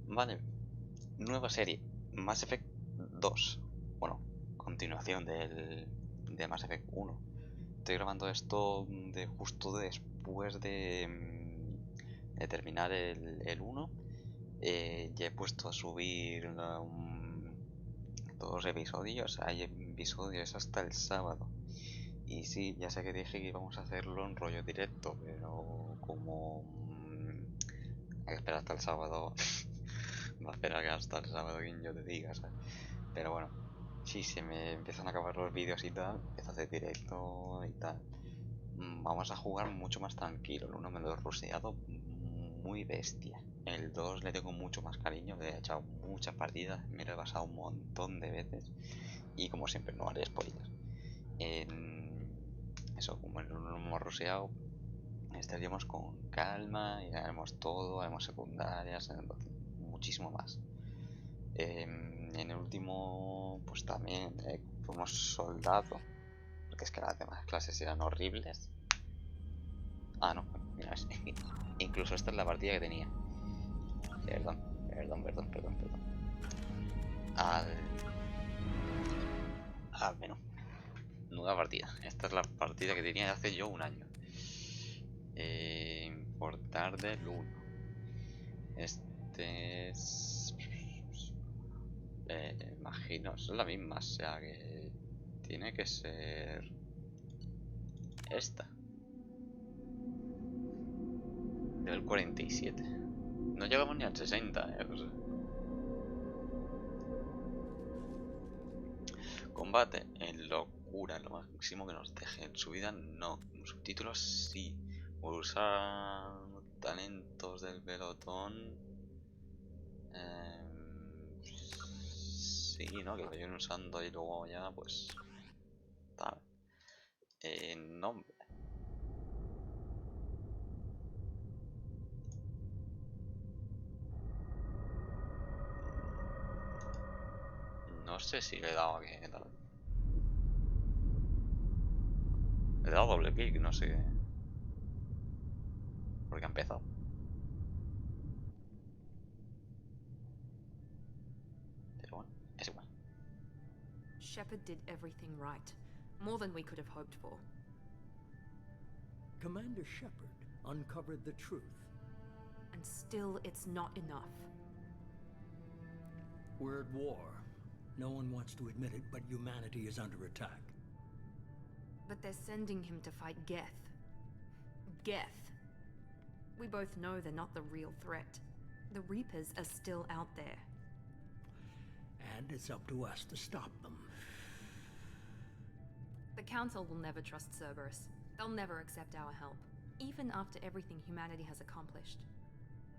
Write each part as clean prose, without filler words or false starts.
Vale, nueva serie, Mass Effect 2. Bueno, continuación de Mass Effect 1. Estoy grabando esto justo después de terminar el 1. Ya he puesto a subir todos los episodios. Hay episodios hasta el sábado. Y sí, ya sé que dije que íbamos a hacerlo en rollo directo, pero como hay que esperar hasta el sábado, va a esperar que hasta el sábado quien yo te diga, ¿sabes? Pero bueno, si se me empiezan a acabar los vídeos y tal, empiezo a hacer directo y tal. Vamos a jugar mucho más tranquilo. El 1 me lo he ruseado muy bestia. El 2 le tengo mucho más cariño, le he echado muchas partidas, me lo he pasado un montón de veces. Y como siempre, no haré spoilers. Eso, como en el 1 lo hemos ruseado, estaríamos con calma y haremos todo, haremos secundarias, muchísimo más. En el último, pues también fuimos soldado, porque es que las demás clases eran horribles. Ah, no, mira, incluso esta es la partida que tenía. Perdón. Al menos. Nueva partida. Esta es la partida que tenía hace yo un año. Importar del 1. Este es... imagino, es la misma, o sea que tiene que ser esta. Del 47. No llegamos ni al 60, o sea. Combate en locura, lo máximo que nos deje. En subida no. Subtítulos sí. Usar talentos del pelotón. Sí, ¿no? Que lo vayan usando y luego ya, pues... Tal. Nombre. No sé si le he dado aquí, ¿qué tal? Le he dado doble clic, no sé qué. Porque ha empezado. Pero bueno, es igual. Shepard did everything right. More than we could have hoped for. Commander Shepard uncovered the truth. And still, it's not enough. We're at war. No one wants to admit it, but humanity is under attack. But they're sending him to fight Geth. Geth. We both know they're not the real threat. The Reapers are still out there. And it's up to us to stop them. The Council will never trust Cerberus. They'll never accept our help, even after everything humanity has accomplished.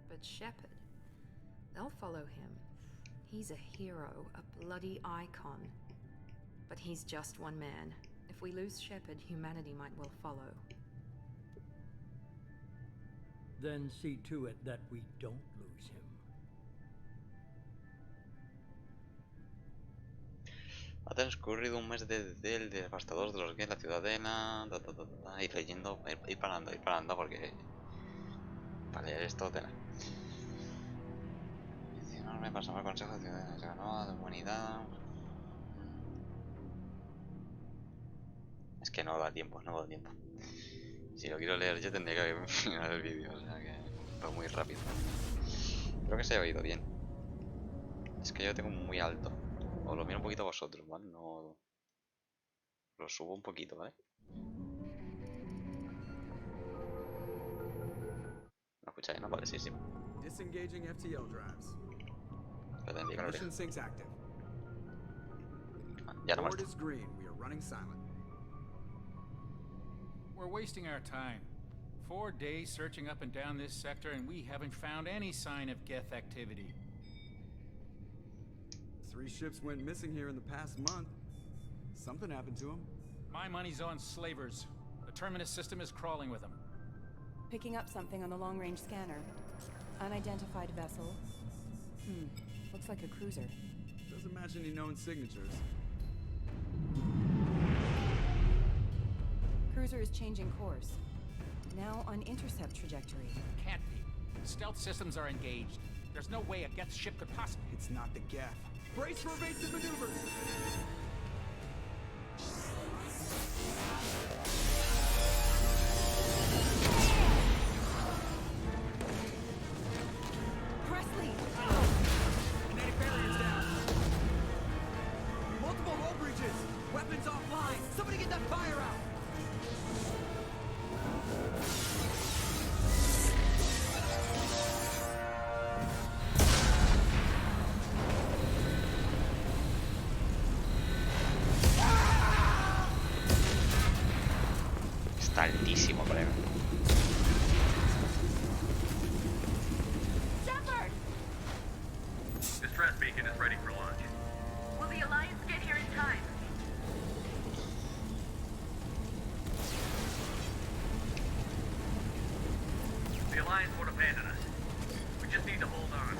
But Shepard, they'll follow him. He's a hero, a bloody icon. But he's just one man. If we lose Shepard, humanity might well follow. Then see to it that we don't lose him. Ha transcurrido un mes desde el devastador de los gays, la ciudadela, ir leyendo, ir parando porque para leer esto tela. No me pasaba el consejo de ciudadanos, se ganó de humanidad. Es que no da tiempo, Si lo quiero leer yo tendría que mirar el vídeo, o sea que va muy rápido. Creo que se ha oído bien. Es que yo lo tengo muy alto. Os lo miro un poquito a vosotros, ¿vale? No... Lo subo un poquito, ¿vale? ¿Lo escucháis? No, vale, sí. Disengaging FTL drives. Pero tendría que lo Mission syncs active. Ya no Board muerto. is green. We are running silent. We're wasting our time. 4 days searching up and down this sector, and we haven't found any sign of Geth activity. 3 ships went missing here in the past month. Something happened to them. My money's on slavers. The Terminus system is crawling with them. Picking up something on the long-range scanner. Unidentified vessel. Looks like a cruiser. Doesn't match any known signatures. Cruiser is changing course. Now on intercept trajectory. Can't be. Stealth systems are engaged. There's no way a Geth ship could possibly... It's not the Geth. Brace for evasive maneuvers! Presley! Kinetic barriers down. Multiple hull breaches. Weapons offline. Somebody get that fire out. Está altísimo, creo. Shepard! Distress beacon is ready for launch. Will the Alliance get here in time? The Alliance won't abandon us. We just need to hold on.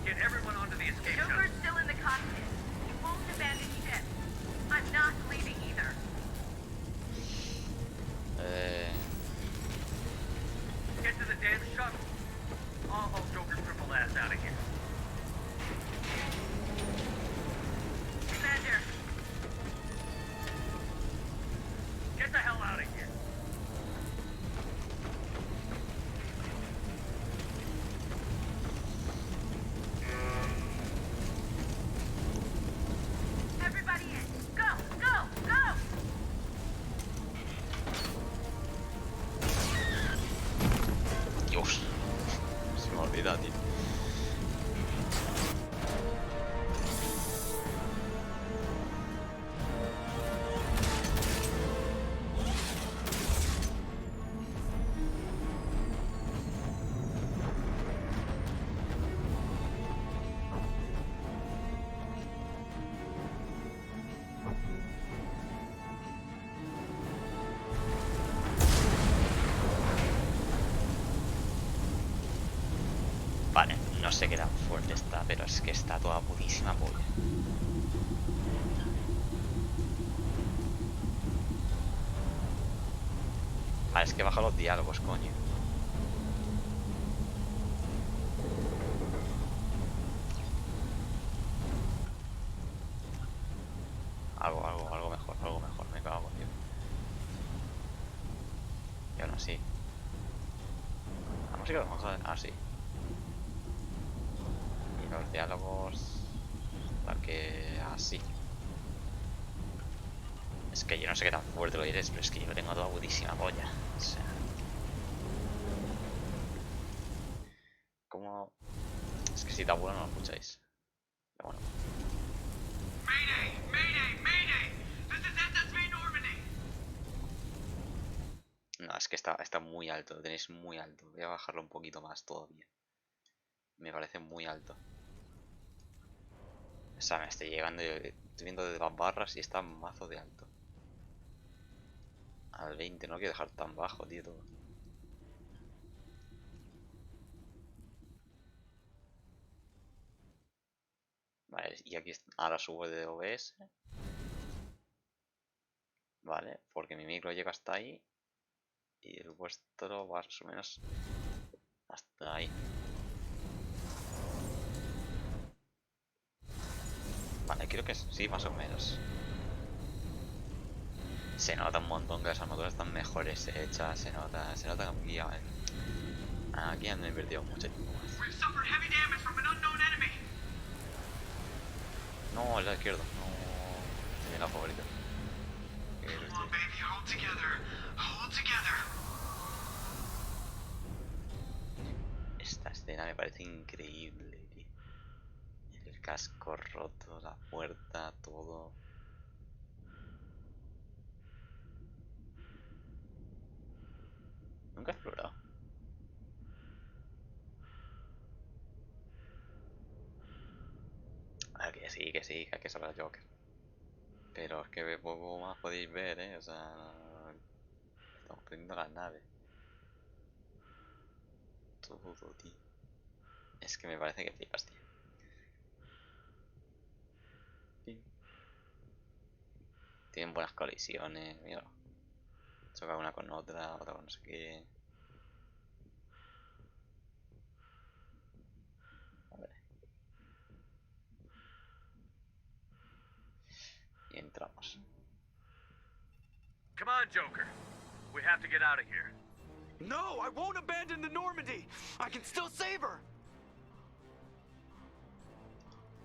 Get everyone onto the escape shuttle. Joker's still in the cockpit. He won't abandon ship. I'm not leaving either. Get to the damn shuttle. I'll haul Joker's crippled ass out of here. Commander, Get the hell out of here. everybody in. Go, go, go! Dios. Se me olvida, tío. Vale, no sé qué tan fuerte está, pero es que está toda putísima polla. Vale, es que baja los diálogos, coño. Algo mejor, me cago, tío. Y aún así. La música lo mejor. Ah, sí. Y los diálogos. Tal que así. Es que yo no sé qué tan fuerte lo diréis, pero es que yo lo tengo toda agudísima polla. O sea. ¿Cómo? Es que si está bueno no lo escucháis. Pero bueno. Mayday! Mayday! Mayday! This is SSV Normandy! No, es que está muy alto, lo tenéis muy alto. Voy a bajarlo un poquito más todavía. Me parece muy alto. O sea, me estoy llegando, estoy viendo desde las barras y está mazo de alto. Al 20, no quiero dejar tan bajo, tío, todo. Vale, y aquí ahora subo de OBS. Vale, porque mi micro llega hasta ahí. Y el vuestro va más o menos hasta ahí. Vale, creo que sí, más o menos. Se nota un montón que las armaduras están mejores hechas, se nota que aquí han invertido mucho tiempo más. We've suffered heavy damage from an unknown enemy. No, el lado izquierdo, no. Es la favorita. Come on, baby, hold together. Hold together. Esta escena me parece increíble, tío. El casco roto, la puerta, todo. Nunca he explorado. Ah, que sí, que hay que salvar a Joker. Pero es que poco más podéis ver, o sea... Estamos perdiendo las naves. Todo, tío. Es que me parece que flipas, tío. Sí. Tienen buenas colisiones, mira. Choca una con otra, otra con no sé qué. Vamos. Come on, Joker. We have to get out of here. No, I won't abandon the Normandy. I can still save her.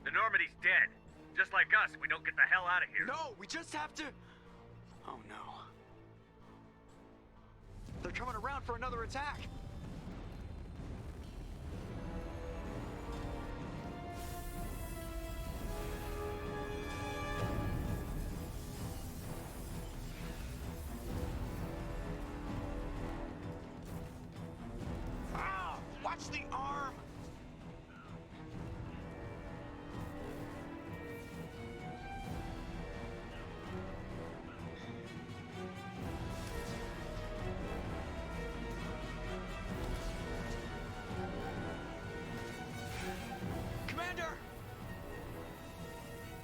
The Normandy's dead. Just like us, we don't get the hell out of here. No, we just have to... Oh no. They're coming around for another attack. Ah! Watch the arm! Commander!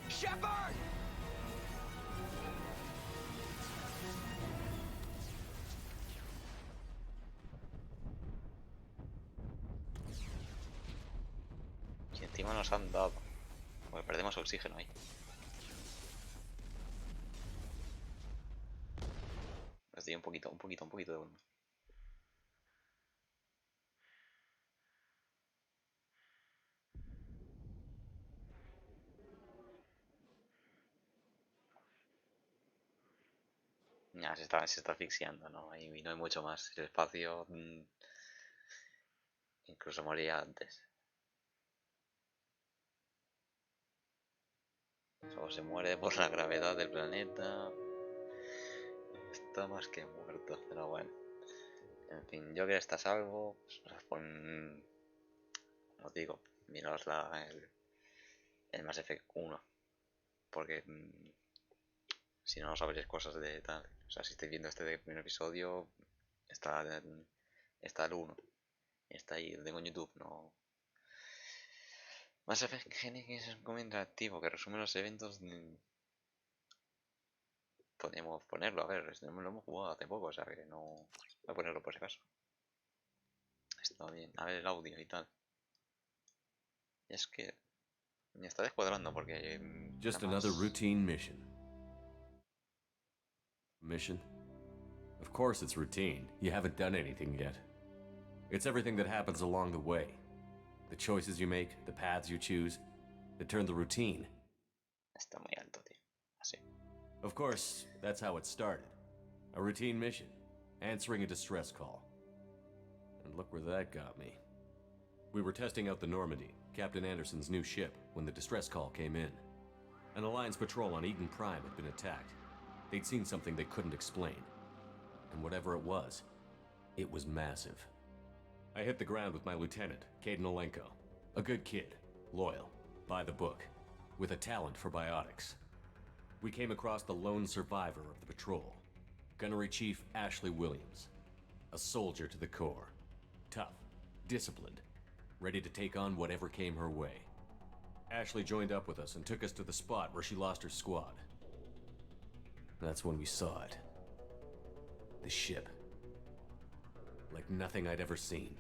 Shepard! Y encima nos han dado. Porque perdemos oxígeno ahí. Les doy un poquito de volumen. Ya, se está asfixiando, ¿no? Y no hay mucho más. El espacio incluso moría antes. Solo se muere por la gravedad del planeta. Está más que muerto, pero bueno. En fin, Joker está a salvo. Pues, como os digo, miraos el Mass Effect 1. Porque si no sabréis cosas de tal. O sea, si estáis viendo este primer episodio, está el 1. Está ahí, lo tengo en YouTube, no. Mass Effect Genesis es un comentario interactivo que resume los eventos. Podemos ponerlo, a ver, no lo hemos jugado hace poco, o sea que no. Voy a ponerlo por si acaso. Está bien, a ver el audio y tal. Y es que me está descuadrando porque. Just another routine mission. Mission? Of course it's routine. You haven't done anything yet. It's everything that happens along the way. The choices you make, the paths you choose, that turn the routine. Está muy alto, tío. Así. Of course, that's how it started. A routine mission, answering a distress call. And look where that got me. We were testing out the Normandy, Captain Anderson's new ship, when the distress call came in. An Alliance patrol on Eden Prime had been attacked. They'd seen something they couldn't explain. And whatever it was massive. I hit the ground with my lieutenant, Caden Olenko. A good kid, loyal, by the book, with a talent for biotics. We came across the lone survivor of the patrol, Gunnery Chief Ashley Williams. A soldier to the core. Tough, disciplined, ready to take on whatever came her way. Ashley joined up with us and took us to the spot where she lost her squad. That's when we saw it. The ship. Like nothing I'd ever seen.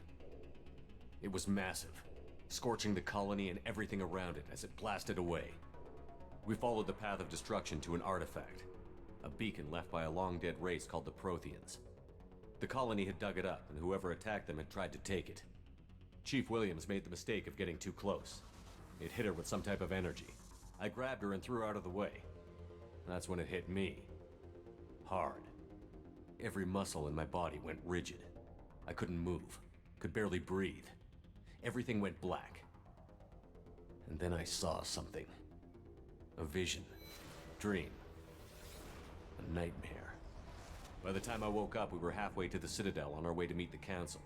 It was massive, scorching the colony and everything around it as it blasted away. We followed the path of destruction to an artifact, a beacon left by a long-dead race called the Protheans. The colony had dug it up, and whoever attacked them had tried to take it. Chief Williams made the mistake of getting too close. It hit her with some type of energy. I grabbed her and threw her out of the way. That's when it hit me. Hard. Every muscle in my body went rigid. I couldn't move, could barely breathe. Everything went black. And then I saw something. A vision. Dream. A nightmare. By the time I woke up, we were halfway to the Citadel on our way to meet the Council.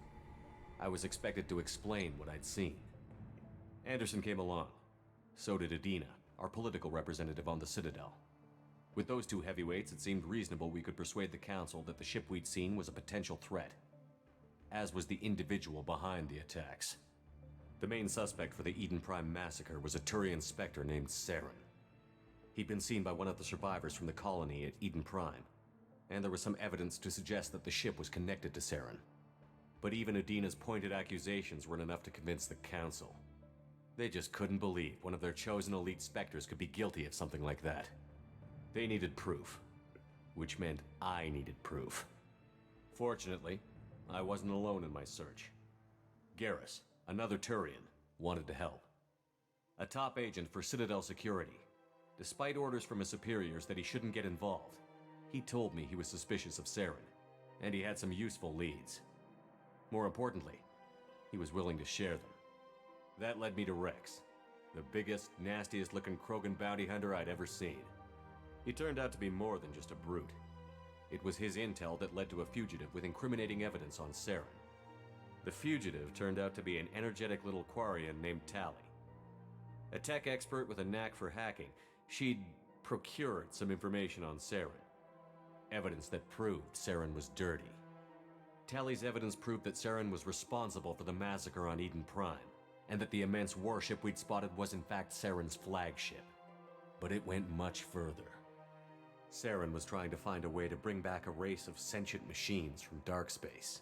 I was expected to explain what I'd seen. Anderson came along. So did Adina, our political representative on the Citadel. With those two heavyweights, it seemed reasonable we could persuade the Council that the ship we'd seen was a potential threat. As was the individual behind the attacks. The main suspect for the Eden Prime massacre was a Turian Spectre named Saren. He'd been seen by one of the survivors from the colony at Eden Prime, and there was some evidence to suggest that the ship was connected to Saren. But even Adina's pointed accusations weren't enough to convince the Council. They just couldn't believe one of their chosen elite Spectres could be guilty of something like that. They needed proof, which meant I needed proof. Fortunately, I wasn't alone in my search. Garrus, another Turian, wanted to help. A top agent for Citadel Security. Despite orders from his superiors that he shouldn't get involved, he told me he was suspicious of Saren, and he had some useful leads. More importantly, he was willing to share them. That led me to Rex, the biggest, nastiest-looking Krogan bounty hunter I'd ever seen. He turned out to be more than just a brute. It was his intel that led to a fugitive with incriminating evidence on Saren. The fugitive turned out to be an energetic little Quarian named Tally. A tech expert with a knack for hacking, she'd procured some information on Saren. Evidence that proved Saren was dirty. Tally's evidence proved that Saren was responsible for the massacre on Eden Prime, and that the immense warship we'd spotted was in fact Saren's flagship. But it went much further. Saren was trying to find a way to bring back a race of sentient machines from dark space.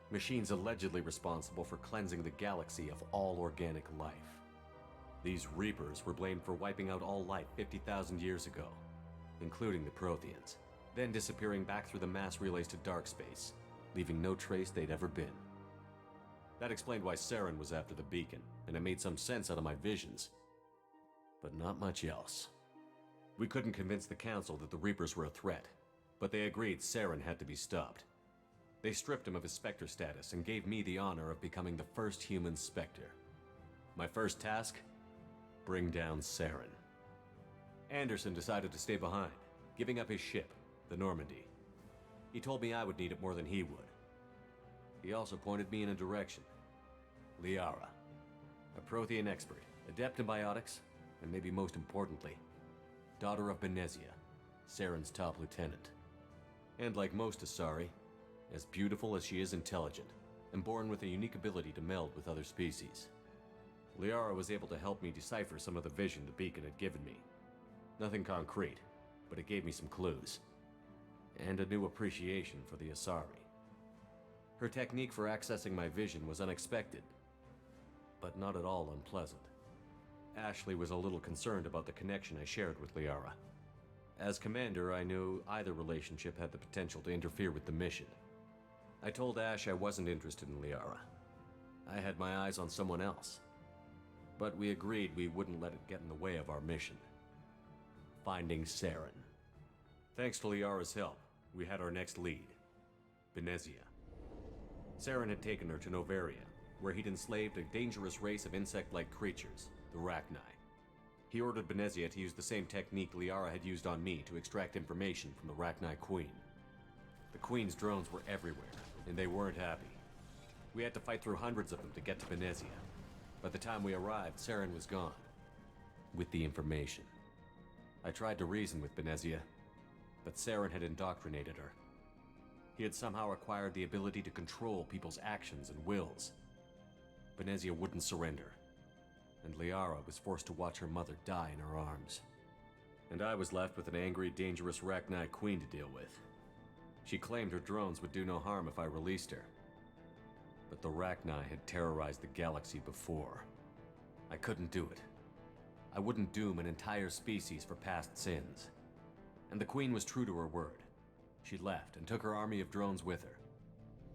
Machines allegedly responsible for cleansing the galaxy of all organic life. These Reapers were blamed for wiping out all life 50,000 years ago, including the Protheans, then disappearing back through the mass relays to dark space, leaving no trace they'd ever been. That explained why Saren was after the beacon, and it made some sense out of my visions. But not much else. We couldn't convince the Council that the Reapers were a threat, but they agreed Saren had to be stopped. They stripped him of his Spectre status and gave me the honor of becoming the first human Spectre. My first task? Bring down Saren. Anderson decided to stay behind, giving up his ship, the Normandy. He told me I would need it more than he would. He also pointed me in a direction. Liara, a Prothean expert, adept in biotics, and maybe most importantly, daughter of Benezia, Saren's top lieutenant. And like most Asari, as beautiful as she is intelligent, and born with a unique ability to meld with other species. Liara was able to help me decipher some of the vision the beacon had given me. Nothing concrete, but it gave me some clues. And a new appreciation for the Asari. Her technique for accessing my vision was unexpected, but not at all unpleasant. Ashley was a little concerned about the connection I shared with Liara. As commander, I knew either relationship had the potential to interfere with the mission. I told Ash I wasn't interested in Liara. I had my eyes on someone else. But we agreed we wouldn't let it get in the way of our mission. Finding Saren. Thanks to Liara's help, we had our next lead. Benezia. Saren had taken her to Novaria, where he'd enslaved a dangerous race of insect-like creatures, the Rachni. He ordered Benezia to use the same technique Liara had used on me to extract information from the Rachni Queen. The Queen's drones were everywhere, and they weren't happy. We had to fight through hundreds of them to get to Benezia. By the time we arrived, Saren was gone. With the information. I tried to reason with Benezia, but Saren had indoctrinated her. He had somehow acquired the ability to control people's actions and wills. Benezia wouldn't surrender, and Liara was forced to watch her mother die in her arms. And I was left with an angry, dangerous Rachni Queen to deal with. She claimed her drones would do no harm if I released her. But the Rachni had terrorized the galaxy before. I couldn't do it. I wouldn't doom an entire species for past sins. And the Queen was true to her word. She left and took her army of drones with her.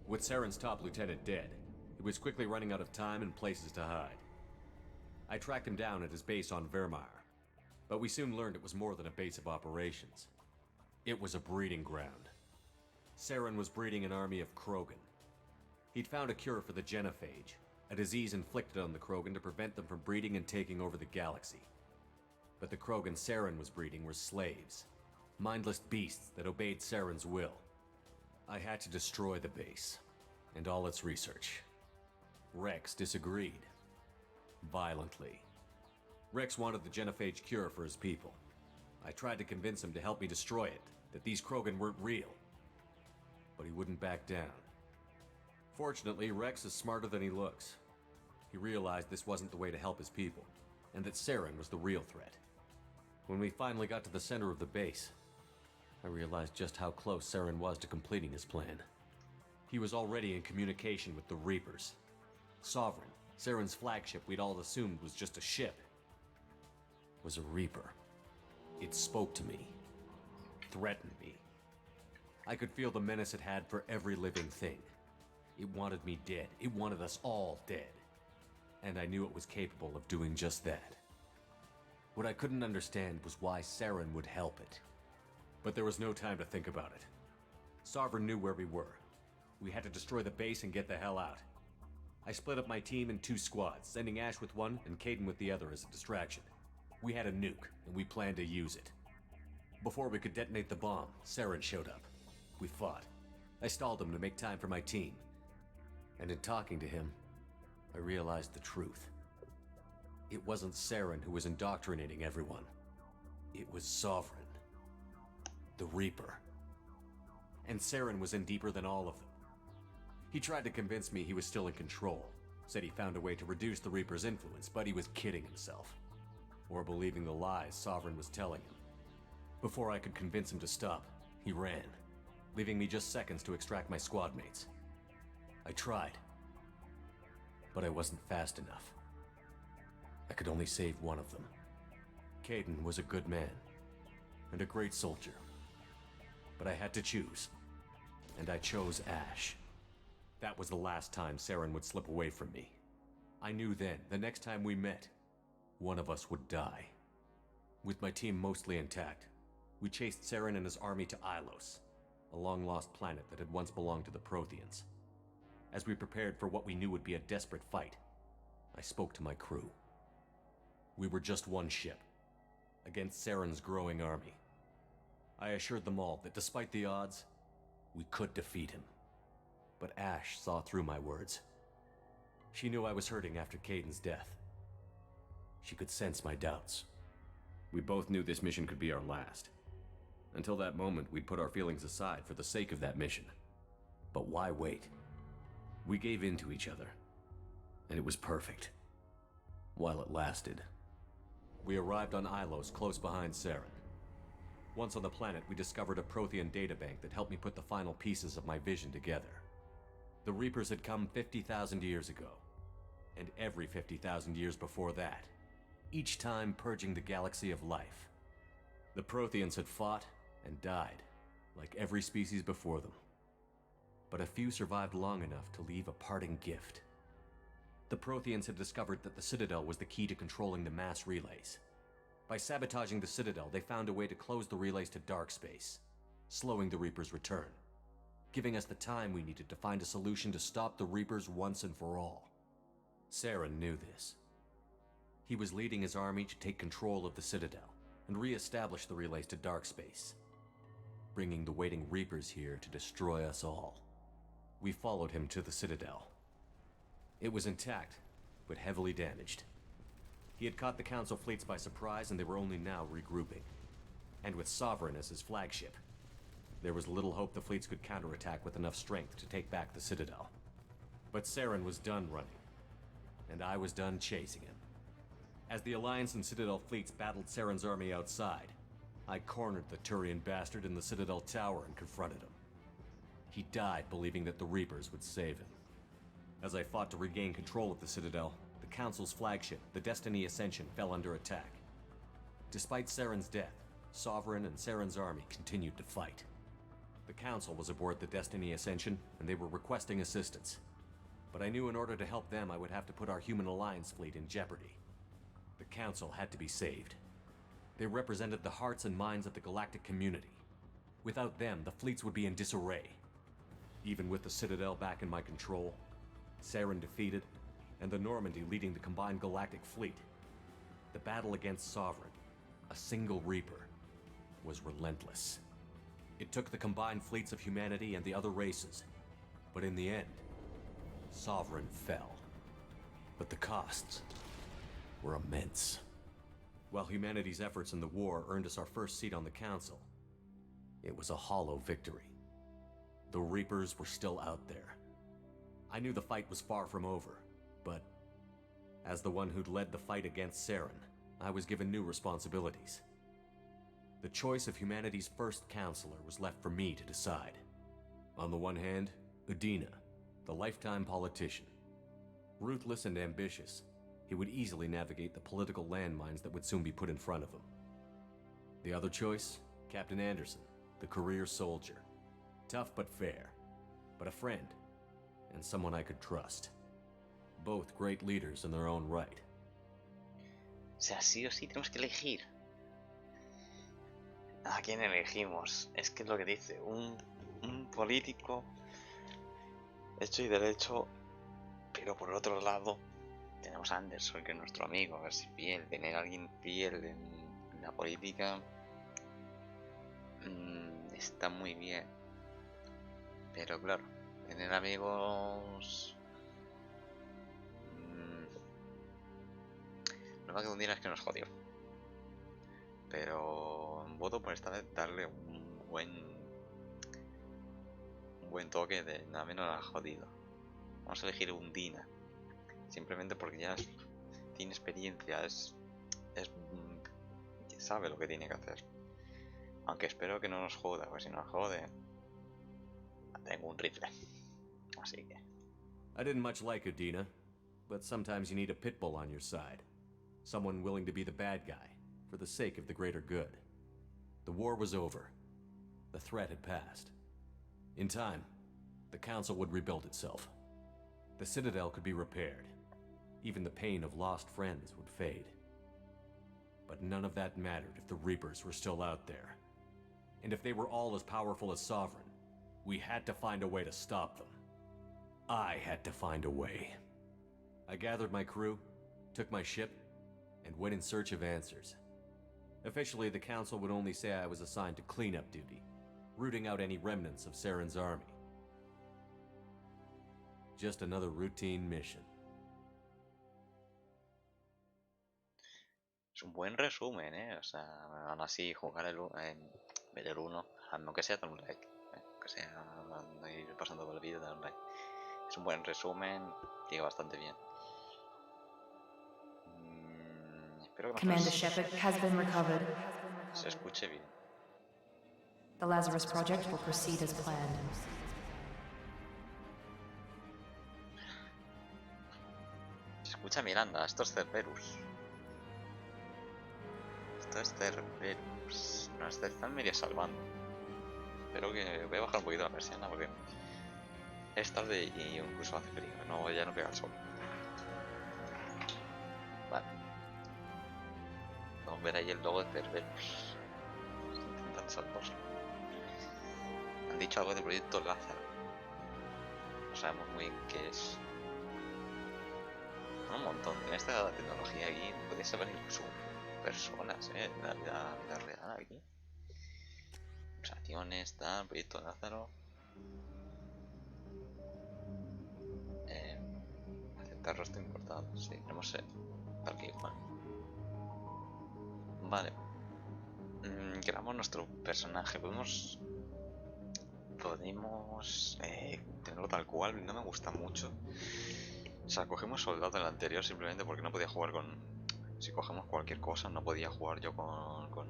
With Saren's top lieutenant dead, he was quickly running out of time and places to hide. I tracked him down at his base on Vermeer, but we soon learned it was more than a base of operations. It was a breeding ground. Saren was breeding an army of Krogan. He'd found a cure for the genophage, a disease inflicted on the Krogan to prevent them from breeding and taking over the galaxy. But the Krogan Saren was breeding were slaves, mindless beasts that obeyed Saren's will. I had to destroy the base, and all its research. Rex disagreed. Violently. Rex wanted the genophage cure for his people. I tried to convince him to help me destroy it, that these Krogan weren't real. But he wouldn't back down. Fortunately, Rex is smarter than he looks. He realized this wasn't the way to help his people, and that Saren was the real threat. When we finally got to the center of the base, I realized just how close Saren was to completing his plan. He was already in communication with the Reapers. Sovereign, Saren's flagship we'd all assumed was just a ship, was a Reaper. It spoke to me. threatened me. I could feel the menace it had for every living thing. It wanted me dead. It wanted us all dead. And I knew it was capable of doing just that. What I couldn't understand was why Saren would help it. But there was no time to think about it. Sovereign knew where we were. We had to destroy the base and get the hell out. I split up my team in 2 squads, sending Ash with one and Caden with the other as a distraction. We had a nuke, and we planned to use it. Before we could detonate the bomb, Saren showed up. We fought. I stalled him to make time for my team. And in talking to him, I realized the truth. It wasn't Saren who was indoctrinating everyone. It was Sovereign. The Reaper. And Saren was in deeper than all of them. He tried to convince me he was still in control. Said he found a way to reduce the Reaper's influence, but he was kidding himself. Or believing the lies Sovereign was telling him. Before I could convince him to stop, he ran, leaving me just seconds to extract my squad mates. I tried, but I wasn't fast enough. I could only save one of them. Caden was a good man, and a great soldier. But I had to choose, and I chose Ash. That was the last time Saren would slip away from me. I knew then, the next time we met, one of us would die. With my team mostly intact, we chased Saren and his army to Ilos, a long-lost planet that had once belonged to the Protheans. As we prepared for what we knew would be a desperate fight, I spoke to my crew. We were just one ship, against Saren's growing army. I assured them all that despite the odds, we could defeat him. But Ash saw through my words. She knew I was hurting after Caden's death. She could sense my doubts. We both knew this mission could be our last. Until that moment, we'd put our feelings aside for the sake of that mission. But why wait? We gave in to each other, and it was perfect. While it lasted. We arrived on Ilos, close behind Saren. Once on the planet, we discovered a Prothean databank that helped me put the final pieces of my vision together. The Reapers had come 50,000 years ago, and every 50,000 years before that, each time purging the galaxy of life. The Protheans had fought and died, like every species before them. But a few survived long enough to leave a parting gift. The Protheans had discovered that the Citadel was the key to controlling the mass relays. By sabotaging the Citadel, they found a way to close the relays to dark space, slowing the Reapers' return, giving us the time we needed to find a solution to stop the Reapers once and for all. Saren knew this. He was leading his army to take control of the Citadel and re-establish the relays to dark space, bringing the waiting Reapers here to destroy us all. We followed him to the Citadel. It was intact, but heavily damaged. He had caught the Council fleets by surprise, and they were only now regrouping. And with Sovereign as his flagship, there was little hope the fleets could counterattack with enough strength to take back the Citadel. But Saren was done running, and I was done chasing him. As the Alliance and Citadel fleets battled Saren's army outside, I cornered the Turian bastard in the Citadel tower and confronted him. He died believing that the Reapers would save him. As I fought to regain control of the Citadel, the Council's flagship, the Destiny Ascension, fell under attack. Despite Saren's death, Sovereign and Saren's army continued to fight. The Council was aboard the Destiny Ascension, and they were requesting assistance. But I knew in order to help them, I would have to put our Human Alliance fleet in jeopardy. The Council had to be saved. They represented the hearts and minds of the galactic community. Without them, the fleets would be in disarray. Even with the Citadel back in my control, Saren defeated, and the Normandy leading the combined galactic fleet, the battle against Sovereign, a single Reaper, was relentless. It took the combined fleets of humanity and the other races, but in the end, Sovereign fell. But the costs were immense. While humanity's efforts in the war earned us our first seat on the Council, it was a hollow victory. The Reapers were still out there. I knew the fight was far from over, but as the one who'd led the fight against Saren, I was given new responsibilities. The choice of humanity's first counselor was left for me to decide. On the one hand, Udina, the lifetime politician. Ruthless and ambitious, he would easily navigate the political landmines that would soon be put in front of him. The other choice, Captain Anderson, the career soldier. Tough but fair, but a friend, and someone I could trust. Both great leaders in their own right. O sea, sí o sí tenemos que elegir. ¿A quién elegimos? Es que es lo que dice, un político hecho y derecho, pero por otro lado tenemos a Anderson, que es nuestro amigo, a ver si fiel. Tener a alguien fiel en la política está muy bien, pero claro, tener amigos no va a que un día es que nos jodió, pero voto por esta vez darle un buen toque de nada menos a jodido. Vamos a elegir un Dina, simplemente porque ya tiene experiencia, sabe lo que tiene que hacer. Aunque espero que no nos joda, porque si nos jode, tengo un rifle. Así que... I didn't much like Udina, but sometimes you need a pit bull on your side. Someone willing to be the bad guy, for the sake of the greater good. The war was over. The threat had passed. In time, the Council would rebuild itself. The Citadel could be repaired. Even the pain of lost friends would fade. But none of that mattered if the Reapers were still out there. And if they were all as powerful as Sovereign, we had to find a way to stop them. I had to find a way. I gathered my crew, took my ship, and went in search of answers. Officially, the Council would only say I was assigned to cleanup duty, rooting out any remnants of Saren's army. Just another routine mission. Es un buen resumen, ¿eh? O sea, aún así, jugar ver el 1, aunque sea dar un like, aunque sea ir pasando por el vídeo, dar un like. Es un buen resumen, llega bastante bien. Espero que Commander Shepard has been recovered. se escuche bien. The Lazarus Project will proceed as planned. Se escucha Miranda, esto es Cerberus. Esto es Cerberus. Nos están medio salvando. Espero que... Voy a bajar un poquito la persiana porque es tarde y incluso hace frío. No, ya no pega el sol. Vale. Vamos a ver ahí el logo de Cerberus. Estoy intentando salvarlo. Han dicho algo del proyecto Lázaro. No sabemos muy bien qué es. Un montón. En esta tecnología aquí podéis saber incluso personas, en la vida real aquí. Pulsaciones, tal, proyecto Lázaro. Aceptar rostro importado. Sí, tenemos tal que igual. Vale. Creamos nuestro personaje. Podemos tenerlo tal cual. No me gusta mucho. O sea, cogemos soldado del anterior simplemente porque no podía jugar con... Si cogemos cualquier cosa, no podía jugar yo con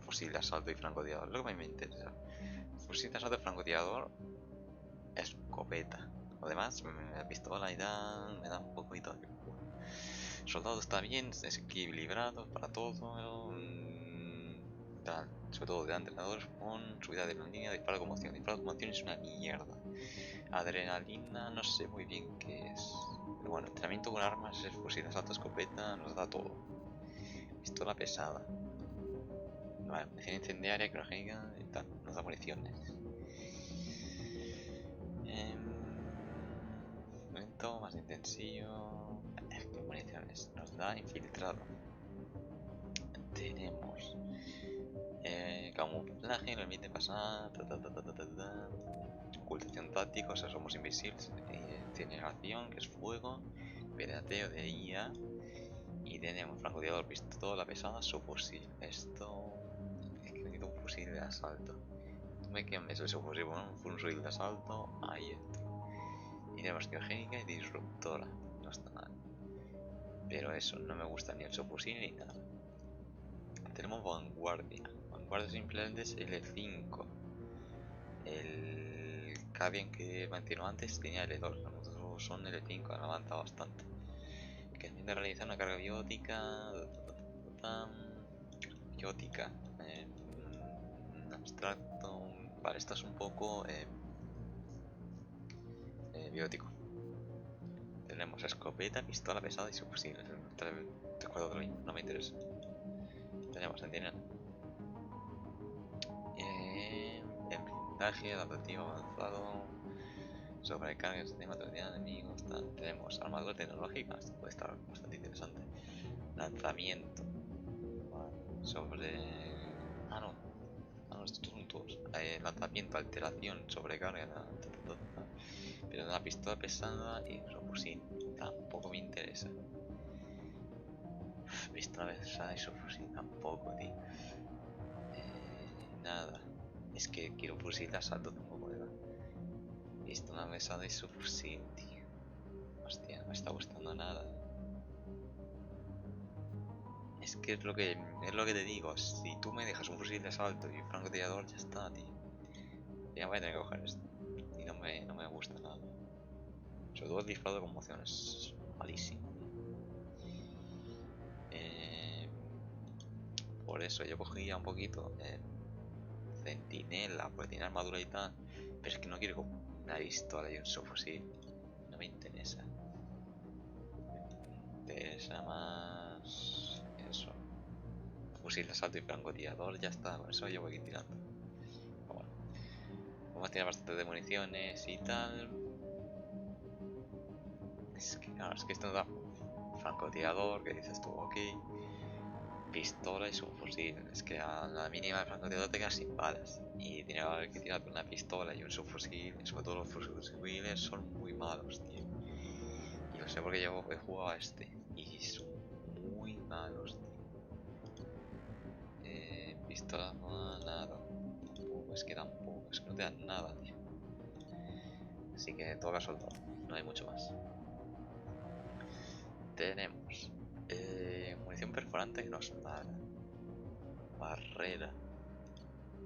fusil de asalto y francotirador. Lo que me interesa. Fusil de asalto y francotirador, escopeta. Además, la pistola y tal, me da un poquito de... Soldado está bien, es equilibrado para todo. Tal. Sobre todo de entrenadores con subida de línea, disparo con moción. Disparo con moción es una mierda. Adrenalina, no sé muy bien qué es. Pero bueno, entrenamiento con armas, es fusil de asalto, escopeta, nos da todo. Pistola pesada. Vale, munición incendiaria, criogénica y tal, nos da municiones. Lento, más intensivo. Municiones, nos da infiltrado. Tenemos camuflaje, no permite pasar. Ocultación táctica, o sea, somos invisibles. Generación, que es fuego. Pedateo de IA. Y tenemos francotirador, pistola pesada, subfusil. Esto... Es que necesito un fusil de asalto. ¿Tú qué me es el subfusil? Bueno, un fusil de asalto. Ahí está. Y tenemos criogénica y disruptora. No está mal. Pero eso, no me gusta ni el subfusil ni nada. Tenemos vanguardia. Vanguardia simplemente es L5. El Cavian que mencionó antes tenía L2. Los otros son L5, han avanzado bastante. Que tiende a realizar una carga biótica. Biótica. Abstracto. Vale, esto es un poco biótico. Tenemos escopeta, pistola pesada y subfusiles. Recuerdo de no me interesa. Tenemos sentinela. En blindaje, adaptativo avanzado. Sobrecarga, sistema de enemigos. Tenemos armadura tecnológica. Esto puede estar bastante interesante. Lanzamiento. Vale. No, estos son todos. Lanzamiento, alteración, sobrecarga. Pero una pistola pesada y subfusil tampoco me interesa. Pistola pesada y subfusil tampoco, tío. Nada. Es que quiero fusil de asalto, tengo colega. Pistola pesada y subfusil, tío. Hostia, no me está gustando nada. Es que es lo que te digo. Si tú me dejas un fusil de asalto y un francotirador, ya está, tío. Ya voy a tener que coger esto. Y no me gusta nada. Sobre todo el disparo de conmoción es malísimo, tío. Por eso yo cogía un poquito centinela, porque tiene armadura y tal. Pero es que no quiero con una pistola y un subfusil. No me interesa. Me interesa más eso. Fusil de asalto y francotirador, ya está. Con eso yo voy tirando. Pero bueno. Vamos a tirar bastante de municiones y tal. Es que claro, es que esto nos da francotirador, que dices tú, ok. Pistola y subfusil. Es que a la mínima el francotirador te quedas sin balas. Y tiene que haber que tirar una pistola y un subfusil. Sobre todo los fusiles son muy malos, tío. Y lo sé porque yo he jugado a este. Y son muy malos, tío. Pistola nada. Tampoco, es que no te dan nada, tío. Así que toca soltar. No hay mucho más. Tenemos munición perforante que nos mata. Barrera.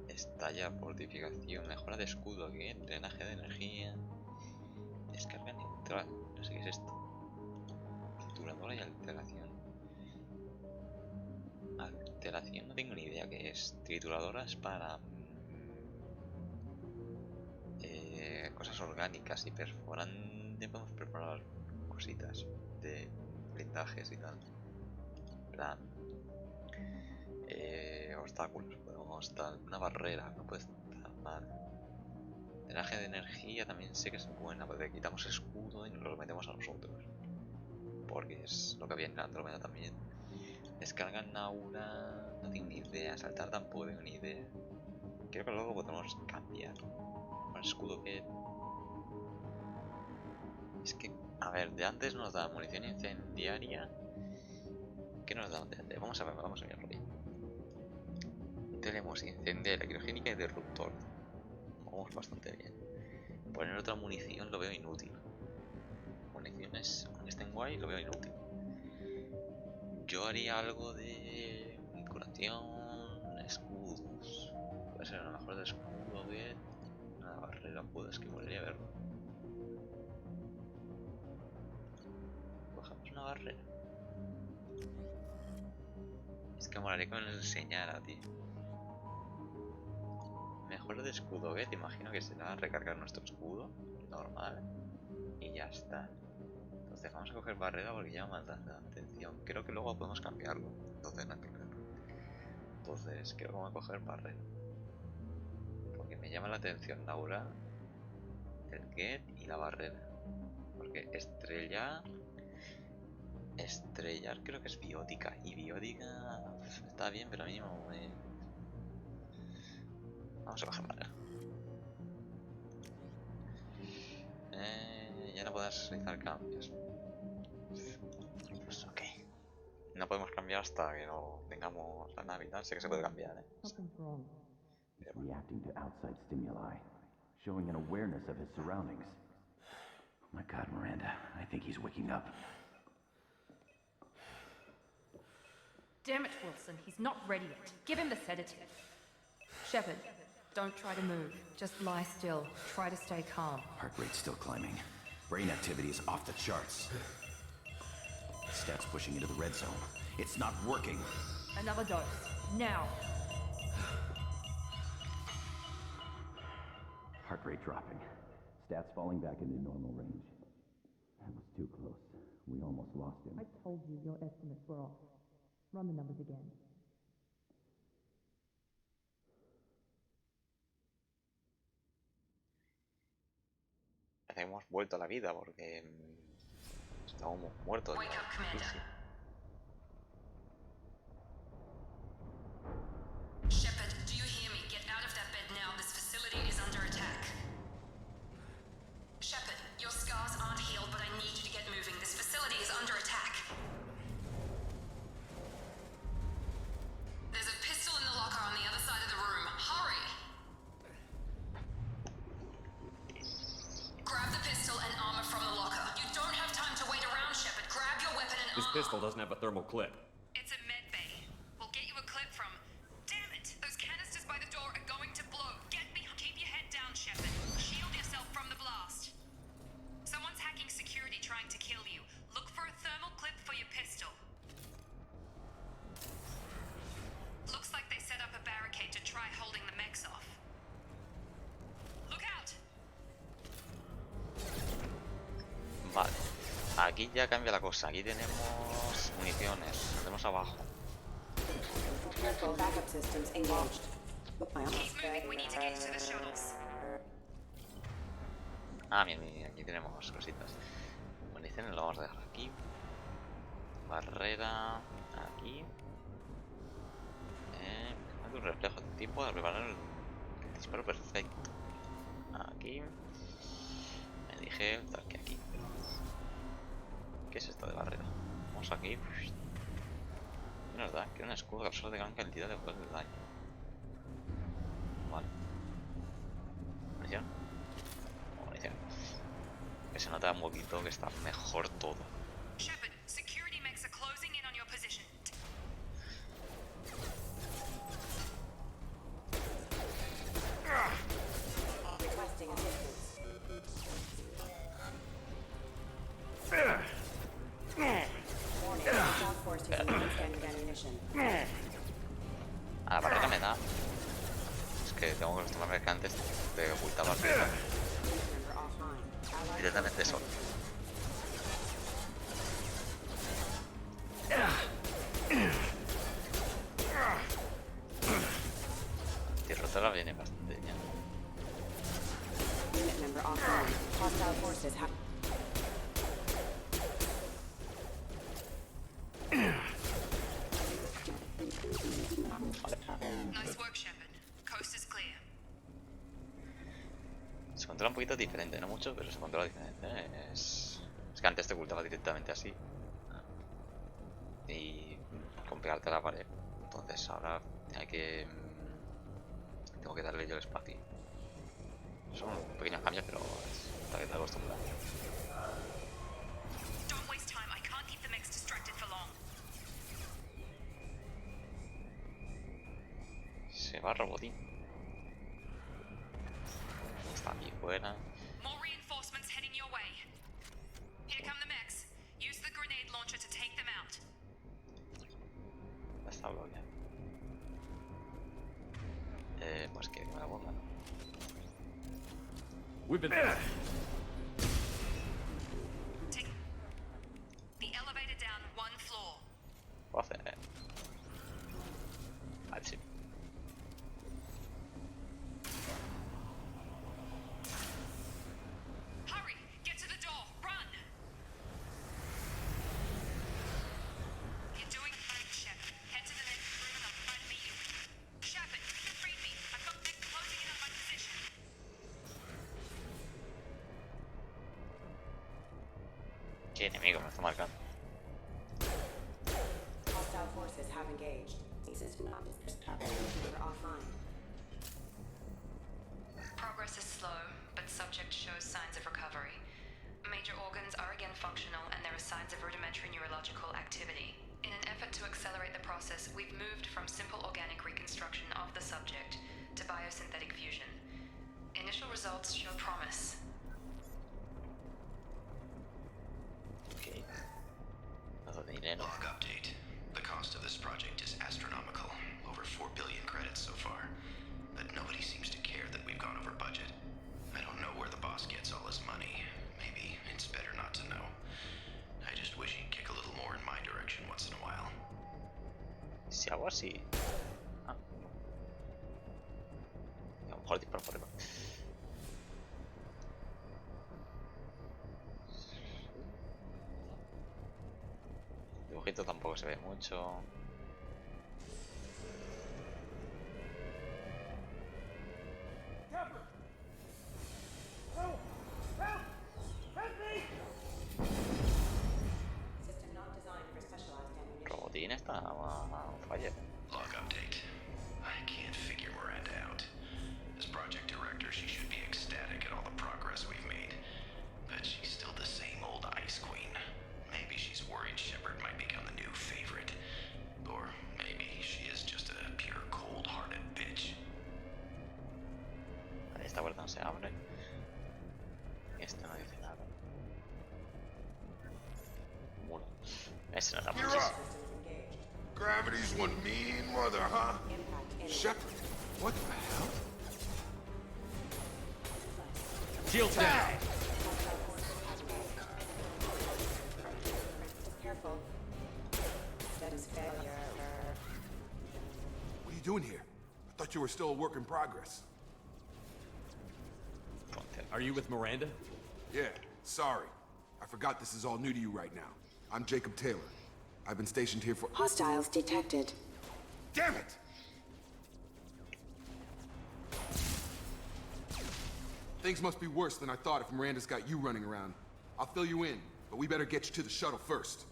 Estalla, fortificación, mejora de escudo, ¿qué? Drenaje de energía. Descarga neutral. No sé qué es esto. Trituradora y alteración. Alteración no tengo ni idea qué es. Trituradora es para cosas orgánicas y perforante podemos perforar cositas de blindajes y tal. Plan obstáculos, podemos tal. Una barrera, no puede estar mal. Drenaje de energía también sé que es buena, porque quitamos escudo y nos lo metemos a nosotros. Porque es lo que había en la Andrómeda también. Descarga en aura, no tengo ni idea. Saltar tampoco tengo ni idea. Creo que luego lo podemos cambiar. Con escudo que... Es que, a ver, de antes nos da munición incendiaria. ¿Qué nos da de antes? Vamos a mirarlo bien. Tenemos incendiaria, criogénica y disruptor. Vamos bastante bien. Poner otra munición lo veo inútil. Municiones, aunque estén guay, lo veo inútil. Yo haría algo de curación, escudos. Puede ser a lo mejor de escudo, que una barrera, es que molaría verlo. Cogemos una barrera. Es que molaría que me lo enseñara, tío. Mejor de escudo, ¿qué? Te imagino que será recargar nuestro escudo normal y ya está. Entonces vamos a coger barrera porque llama más la atención. Creo que luego podemos cambiarlo. Entonces no hay problema. Entonces creo que vamos a coger barrera. Porque me llama la atención la aura, el get y la barrera. Porque estrellar creo que es biótica. Y biótica está bien, pero a mí no me... Vamos a coger barrera. Ya no podemos realizar cambios. Pues ok. No podemos cambiar hasta que no tengamos la nave y tal. Sé que se puede cambiar, Something's wrong. He's reacting to outside stimuli, showing an awareness of his surroundings. Oh my God, Miranda, I think he's waking up. Damn it, Wilson, he's not ready yet. Give him the sedative. Shepard, don't try to move. Just lie still. Try to stay calm. Heart rate's still climbing. Brain activity is off the charts. Steps pushing into the red zone. It's not working. Another dose. Now. heart rate dropping. Stats falling back into normal range. That was too close. We almost lost him. I told you your estimates were off. Run the numbers again. Hemos vuelto a la vida porque estábamos muertos. Wake up, Commander. Shepard, do you hear me? Get out of that bed now. This facility is under attack. Shepard, your scars aren't healed, but I need you to get moving. This facility is under attack. There's a pistol in the locker on the other side of the room. Hurry! Grab the pistol and armor from the locker. You don't have time to wait around, Shepard. Grab your weapon and This armor. pistol doesn't have a thermal clip. It's a med bay. We'll get you a clip from... Damn it! Those canisters by the door are going to blow. Get me... Keep your head down, Shepard. Shield yourself from the blast. Someone's hacking security trying to kill you. Look for a thermal clip for your pistol. Looks like they set up a barricade to try holding the mechs off. Look out! Vale, aquí ya cambia la cosa. Aquí tenemos municiones. Tenemos abajo. Careful, backup systems engaged. Keep moving. We need to get to the shuttles. Ah, bien, aquí tenemos cositas. Municiones lo vamos a dejar aquí. Barrera aquí. Un reflejo de tipo de preparar el disparo perfecto. Aquí. Me dije que aquí. ¿Qué es esto de barrera? Vamos aquí. ¿Qué nos da? Que un escudo que absorbe gran cantidad de poder de daño. Vale. Munición. Munición. Que se nota un poquito que está mejor todo. Shepard, security mechs are closing in on your position. Requesting assistance. Warning, South Force using non-standard ammunition. A la barrera me da. Es que tengo que acostumbrarme que antes te ocultaba barrera. Member offline. Allied Directamente solo. Tirotera viene bastante bien. unit member offline. Hostile forces have... Nice work, Shepard. Coast is clear. Se controla un poquito diferente, no mucho, pero se controla diferente. Es que antes te ocultaba directamente así. Y con pegarte a la pared. Entonces ahora hay que... Tengo que darle yo el espacio. Son pequeños cambios, pero hasta que te acostumbras. Don't waste time. I can't keep the mechs distracted for long. Se va Robotín. Está aquí fuera. More reinforcements heading your way. Here come the mechs. Use the grenade launcher to take them out. Ya está bloqueado. Pues que me la bomba, ¿no? We've been... Take the elevator down one floor. Puedo hacer, Vale, sí. Hurry! Get to the door! Run! You're doing fine, Shepard. Head to the next room and I'll try to meet you. Shepard, read me. I've got mechs closing in on my position. ¿Qué enemigo me está marcando? Hostile forces have engaged. Member offline. Progress is slow, but subject shows signs of recovery. Major organs are again functional, and there are signs of rudimentary neurological activity. In an effort to accelerate the process, we've moved from simple organic reconstruction of the subject to biosynthetic fusion. Initial results show promise. Ok. Nada de dinero. Log update. The cost of this project is astronomical. Over 4 billion credits so far. But nobody seems to care that we've gone over budget. I algo así. Ah. A lo mejor disparo por arriba. El dibujito tampoco se ve mucho. Robotín está a fallar. Log update. I can't figure Miranda out. As project director, she should be ecstatic at all the progress we've made. But she's still the same old ice queen. Maybe she's worried Shepard might become the new favorite. Or maybe she is just a pure cold-hearted bitch. Esta puerta no se abre. Esta no dice nada. Muro. Ese no da muchísimo. Gravity's one mean mother, huh? Shepard, what the hell? Shields down! Careful. That is failure. What are you doing here? I thought you were still a work in progress. Are you with Miranda? Yeah, sorry. I forgot this is all new to you right now. I'm Jacob Taylor. I've been stationed here for— Hostiles detected. Damn it! Things must be worse than I thought if Miranda's got you running around. I'll fill you in, but we better get you to the shuttle first.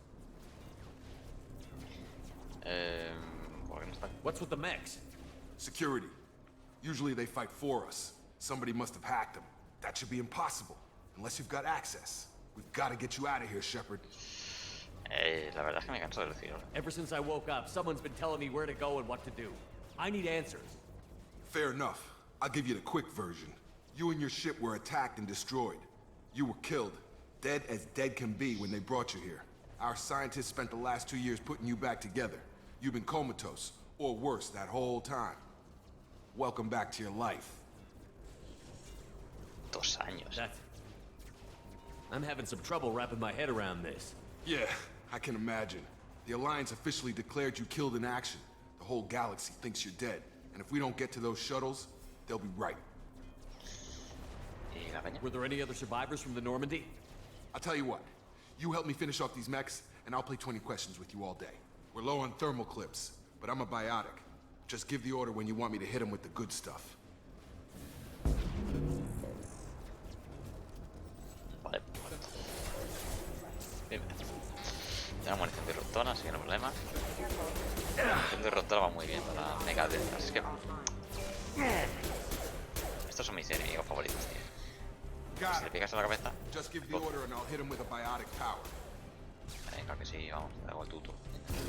What's with the mechs? Security. Usually they fight for us. Somebody must have hacked them. That should be impossible, unless you've got access. We've got to get you out of here, Shepard. La verdad es que me canso de decirlo. Ever since I woke up, someone's been telling me where to go and what to do. I need answers. Fair enough. I'll give you the quick version. You and your ship were attacked and destroyed. You were killed. Dead as dead can be when they brought you here. Our scientists spent the last 2 years putting you back together. You've been comatose, or worse, that whole time. Welcome back to your life. 2 años. I'm having some trouble wrapping my head around this. Yeah, I can imagine. The Alliance officially declared you killed in action. The whole galaxy thinks you're dead. And if we don't get to those shuttles, they'll be right. Were there any other survivors from the Normandy? I'll tell you what. You help me finish off these mechs, and I'll play 20 questions with you all day. We're low on thermal clips, but I'm a biotic. Just give the order when you want me to hit them with the good stuff. Vale. Bien. Tengo munición disruptora, así que no hay problema. La munición disruptora va muy bien para mega densas. Es que... Estos son mis enemigos favoritos, tío. Si le pegas en la cabeza... Just give the order and I'll hit him with a biotic power. Venga, que sí, vamos, te hago el tuto.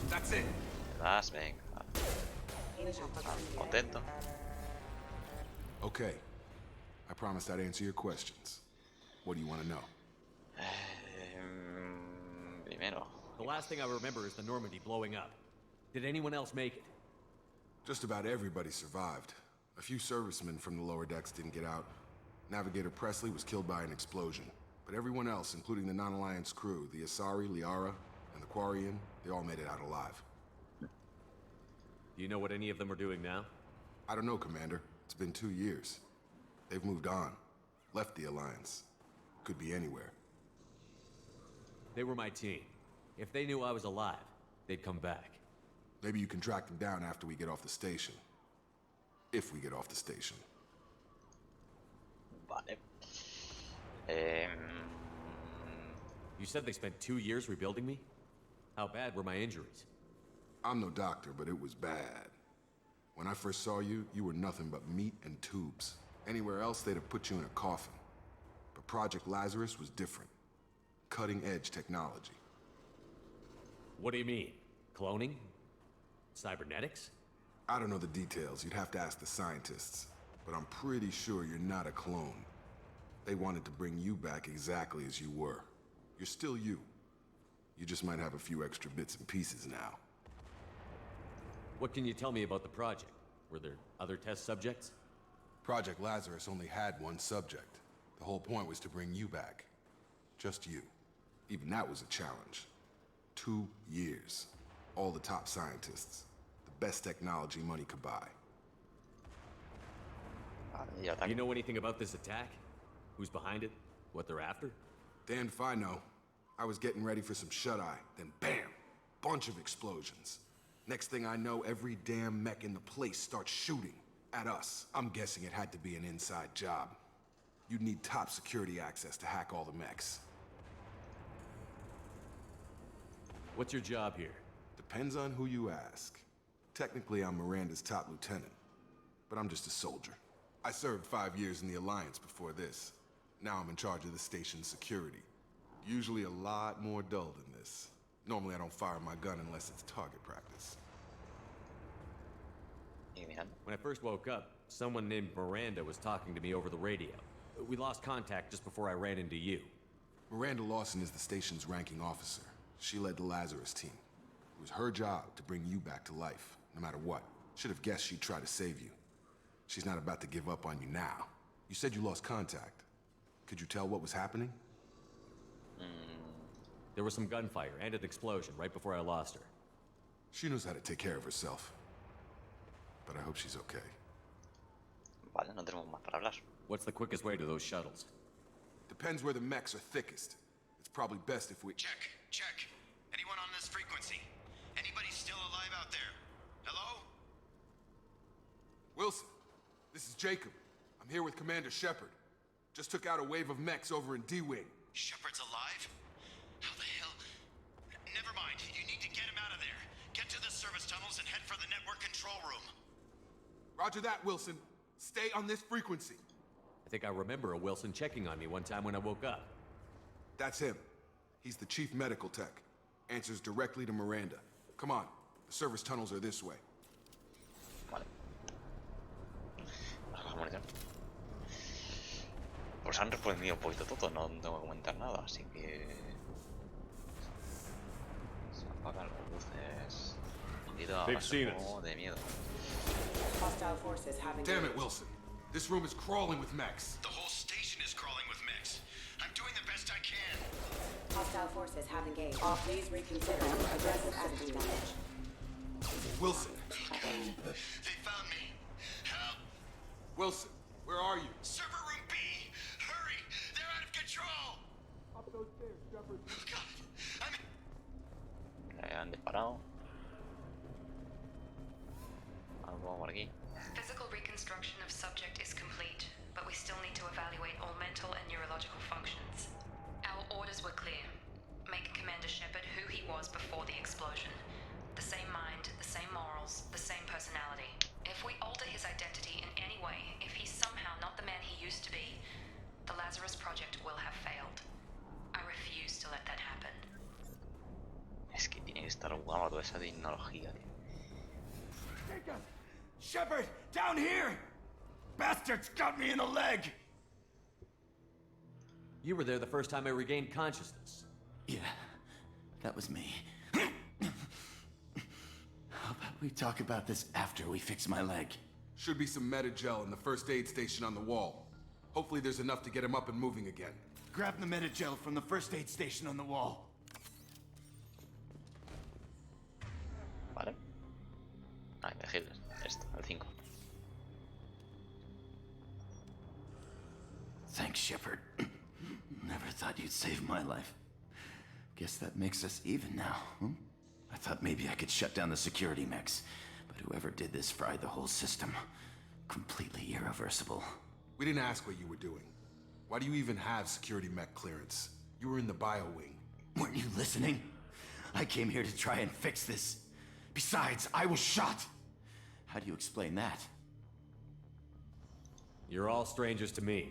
That's it. ¿Me das? Venga. Contento. Okay. I promised I'd answer your questions. What do you want to know? Primero. The last thing I remember is the Normandy blowing up. Did anyone else make it? Just about everybody survived. A few servicemen from the lower decks didn't get out. Navigator Presley was killed by an explosion. But everyone else, including the non-Alliance crew, the Asari, Liara, and the Quarian, they all made it out alive. Do you know what any of them are doing now? I don't know, Commander. It's been 2 years. They've moved on. Left the Alliance. Could be anywhere. They were my team. If they knew I was alive, they'd come back. Maybe you can track them down after we get off the station. If we get off the station. Vale. You said they spent 2 years rebuilding me? How bad were my injuries? I'm no doctor, but it was bad. When I first saw you, you were nothing but meat and tubes. Anywhere else, they'd have put you in a coffin. But Project Lazarus was different. Cutting-edge technology. What do you mean? Cloning? Cybernetics? I don't know the details. You'd have to ask the scientists. But I'm pretty sure you're not a clone. They wanted to bring you back exactly as you were. You're still you. You just might have a few extra bits and pieces now. What can you tell me about the project? Were there other test subjects? Project Lazarus only had one subject. The whole point was to bring you back. Just you. Even that was a challenge. 2 years. All the top scientists. The best technology money could buy. You know anything about this attack? Who's behind it? What they're after? Damned if I know. I was getting ready for some shut-eye, then bam! Bunch of explosions. Next thing I know, every damn mech in the place starts shooting at us. I'm guessing it had to be an inside job. You'd need top security access to hack all the mechs. What's your job here? Depends on who you ask. Technically, I'm Miranda's top lieutenant, but I'm just a soldier. I served 5 years in the Alliance before this. Now I'm in charge of the station's security. Usually a lot more dull than this. Normally I don't fire my gun unless it's target practice. When I first woke up, someone named Miranda was talking to me over the radio. We lost contact just before I ran into you. Miranda Lawson is the station's ranking officer. She led the Lazarus team. It was her job to bring you back to life, no matter what. Should have guessed she'd try to save you. She's not about to give up on you now. You said you lost contact. Could you tell what was happening? There was some gunfire and an explosion right before I lost her. She knows how to take care of herself. But I hope she's okay. Vale, no tenemos más para hablar. What's the quickest way to those shuttles? Depends where the mechs are thickest. It's probably best if we... Check. Anyone on this frequency? Anybody still alive out there? Hello? Wilson, this is Jacob. I'm here with Commander Shepard. Just took out a wave of mechs over in D-Wing. Shepard's alive? How the hell? Never mind. You need to get him out of there. Get to the service tunnels and head for the network control room. Roger that, Wilson. Stay on this frequency. I think I remember a Wilson checking on me one time when I woke up. That's him. He's the chief medical tech. Answers directly to Miranda. Come on. The service tunnels are this way. Vale. Vamos a coger munición. Pues han respondido un poquito todo, no tengo que comentar nada, así que... Se apagan las luces. De miedo. Hostile forces having... Damn it, Wilson. This room is crawling with mechs. The whole station is crawling with mechs. I'm doing the best I can. Hostile forces have engaged. Please reconsider aggressive attitude damage. Wilson. They found me. Help! Wilson, where are you? Server room B! Hurry! They're out of control! Up those stairs, Shepard. Oh, God! I'm in... Han disparado. Vamos por aquí. Physical reconstruction of subject is complete, but we still need to evaluate all mental and neurological functions. Our orders were clear. Make Commander Shepard who he was before the explosion. The same mind, the same morals, the same personality. If we alter his identity in any way, if he's somehow not the man he used to be, the Lazarus Project will have failed. I refuse to let that happen. Es que tiene que estar guapa toda esa tecnología, tío. Jacob! Shepard! Down here! Bastards got me in the leg! You were there the first time I regained consciousness. Yeah, that was me. How about we talk about this after we fix my leg? Should be some Metagel in the first aid station on the wall. Hopefully there's enough to get him up and moving again. Grab the Metagel from the first aid station on the wall. Vale. Hay que elegir esto, el 5. Thanks, Shepard. Never thought you'd save my life. Guess that makes us even now, hmm? I thought maybe I could shut down the security mechs, but whoever did this fried the whole system. Completely irreversible. We didn't ask what you were doing. Why do you even have security mech clearance? You were in the bio wing. Weren't you listening? I came here to try and fix this. Besides, I was shot. How do you explain that? You're all strangers to me.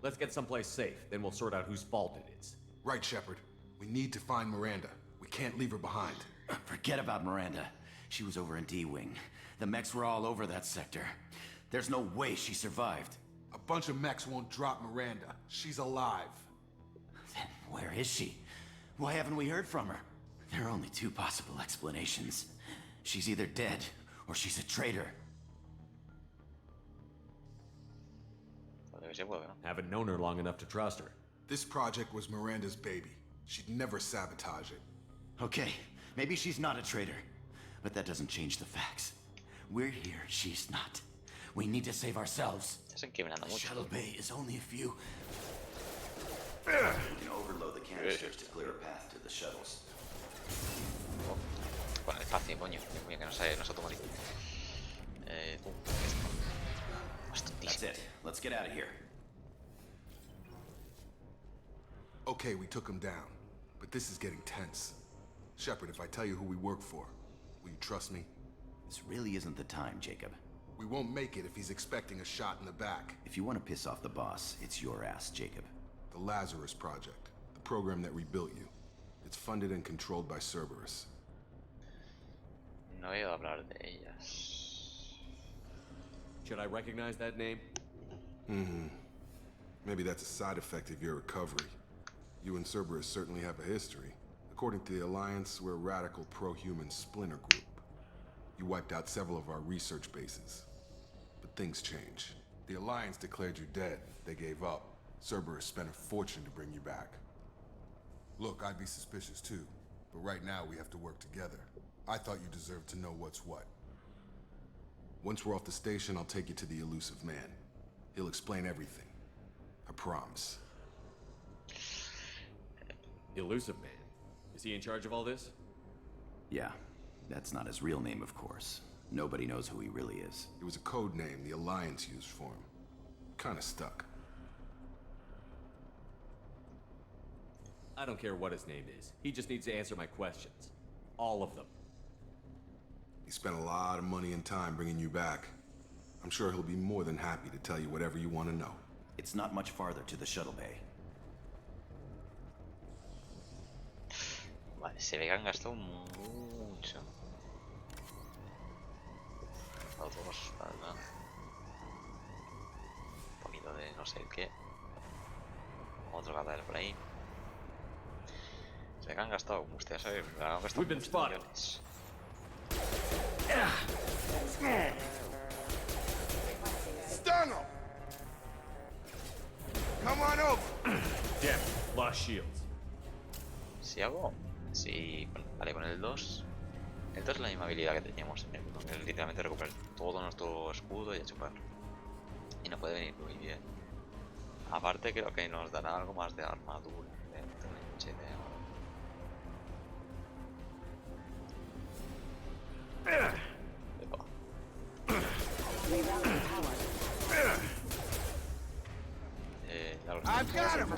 Let's get someplace safe, then we'll sort out whose fault it is. Right, Shepard. We need to find Miranda. We can't leave her behind. Forget about Miranda. She was over in D-Wing. The mechs were all over that sector. There's no way she survived. A bunch of mechs won't drop Miranda. She's alive. Then where is she? Why haven't we heard from her? There are only two possible explanations. She's either dead, or she's a traitor. Haven't known her long enough to trust her. This project was Miranda's baby. She'd never sabotage it. Okay, maybe she's not a traitor. But that doesn't change the facts. We're here, she's not. We need to save ourselves. Estás incriminando The mucho. shuttle bay is only a few. We can overload the canisters to clear a path to the shuttles. Con el espacio, coño. Dios mío, que no es automático. That's it. Let's get out of here. Okay, we took him down. But this is getting tense. Shepard, if I tell you who we work for, will you trust me? This really isn't the time, Jacob. We won't make it if he's expecting a shot in the back. If you want to piss off the boss, it's your ass, Jacob. The Lazarus Project, the program that rebuilt you. It's funded and controlled by Cerberus. No he oído hablar de ellas. Should I recognize that name? Maybe that's a side effect of your recovery. You and Cerberus certainly have a history. According to the Alliance, we're a radical pro-human splinter group. You wiped out several of our research bases. But things change. The Alliance declared you dead. They gave up. Cerberus spent a fortune to bring you back. Look, I'd be suspicious too. But right now we have to work together. I thought you deserved to know what's what. Once we're off the station, I'll take you to the elusive man. He'll explain everything. I promise. Elusive Man. Is he in charge of all this? Yeah, that's not his real name, of course. Nobody knows who he really is. It was a code name the Alliance used for him. Kinda stuck. I don't care what his name is. He just needs to answer my questions. All of them. He spent a lot of money and time bringing you back. I'm sure he'll be more than happy to tell you whatever you want to know. It's not much farther to the shuttle bay. Vale, se ve que han gastado mucho. Dos, ¿verdad? Un poquito de no sé qué. Otro cadáver por ahí. Se ve que han gastado, como ustedes saben, han gastado muchos millones. Stun him! Come on over! Damn, lost shields. Si hago... Si... Vale, con el 2... El 2 es la misma habilidad que teníamos en el 1. Es literalmente recuperar todo nuestro escudo y a chupar. Y no puede venir muy bien. Aparte creo que nos dará algo más de armadura. I've got him!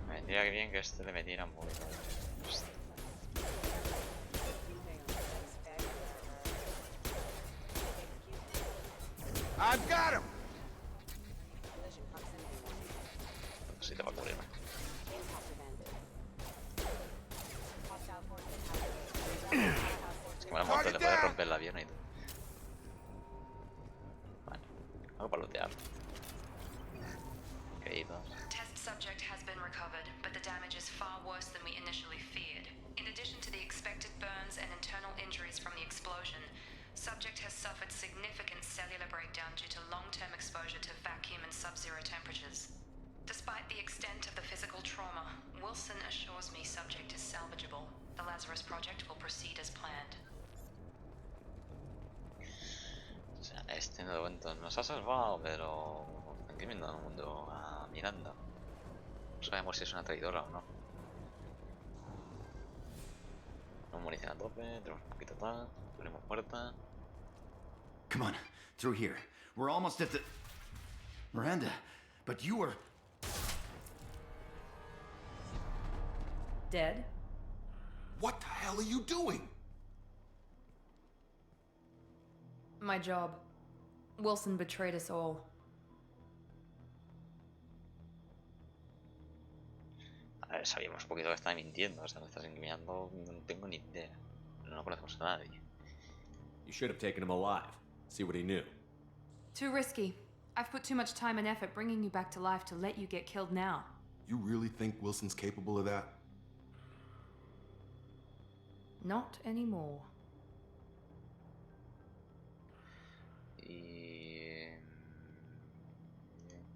Me vendría bien que este le metiera un poquito. I've got him! Si te va a cubrirme. Es que me la monto, le puede romper la pierna y todo. Bueno, algo para lootear. Queridos. Test subject has been recovered, but the damage is far worse than we initially feared. In addition to the expected burns and internal injuries from the explosion, subject has suffered significant cellular breakdown due to long-term exposure to vacuum and sub-zero temperatures. Despite the extent of the physical trauma, Wilson assures me subject is salvageable. The Lazarus Project will proceed as planned. O sea, este de momento nos ha salvado, pero están quemando el mundo a Miranda. No sabemos si es una traidora o no. No munición a tope, tenemos un poquito tal, abrimos puerta. Come on, through here. We're almost at the... Miranda, but you were... Dead? What the hell are you doing? My job. Wilson betrayed us all. A ver, sabíamos un poquito que estaba mintiendo, o sea, me estás incriminando, no tengo ni idea. No conocemos a nadie. You should have taken him alive. See what he knew. Too risky. I've put too much time and effort bringing you back to life to let you get killed now. You really think Wilson's capable of that? Not anymore. y...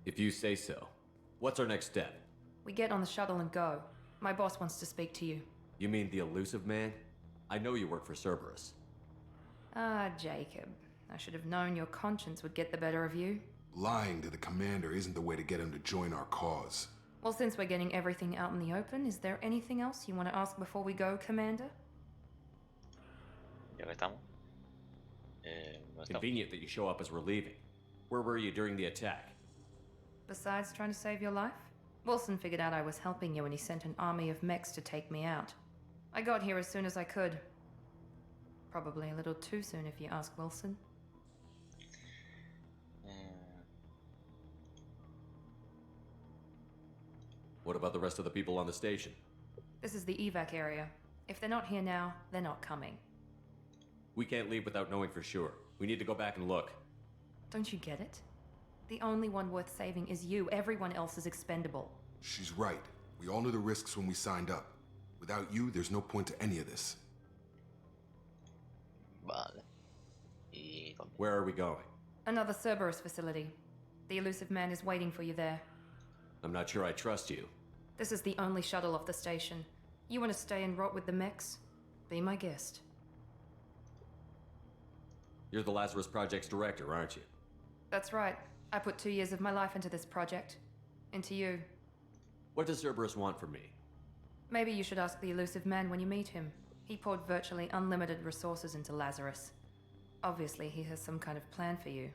If you say so. What's our next step? We get on the shuttle and go. My boss wants to speak to you. You mean the elusive man? I know you work for Cerberus. Ah, Jacob. I should have known your conscience would get the better of you. Lying to the commander isn't the way to get him to join our cause. Well, since we're getting everything out in the open, is there anything else you want to ask before we go, Commander? Ya que estamos. ¿Dónde estamos? Convenient that you show up as we're leaving. Where were you during the attack? Besides trying to save your life? Wilson figured out I was helping you and he sent an army of mechs to take me out. I got here as soon as I could. Probably a little too soon if you ask Wilson. What about the rest of the people on the station? This is the evac area. If they're not here now, they're not coming. We can't leave without knowing for sure. We need to go back and look. Don't you get it? The only one worth saving is you. Everyone else is expendable. She's right. We all knew the risks when we signed up. Without you, there's no point to any of this. Vale. ¿Y dónde? Where are we going? Another Cerberus facility. The elusive man is waiting for you there. I'm not sure I trust you. This is the only shuttle off the station. You want to stay and rot with the mechs? Be my guest. You're the Lazarus Project's director, aren't you? That's right. I put 2 years of my life into this project. Into you. What does Cerberus want from me? Maybe you should ask the elusive man when you meet him. He poured virtually unlimited resources into Lazarus. Obviously, he has some kind of plan for you.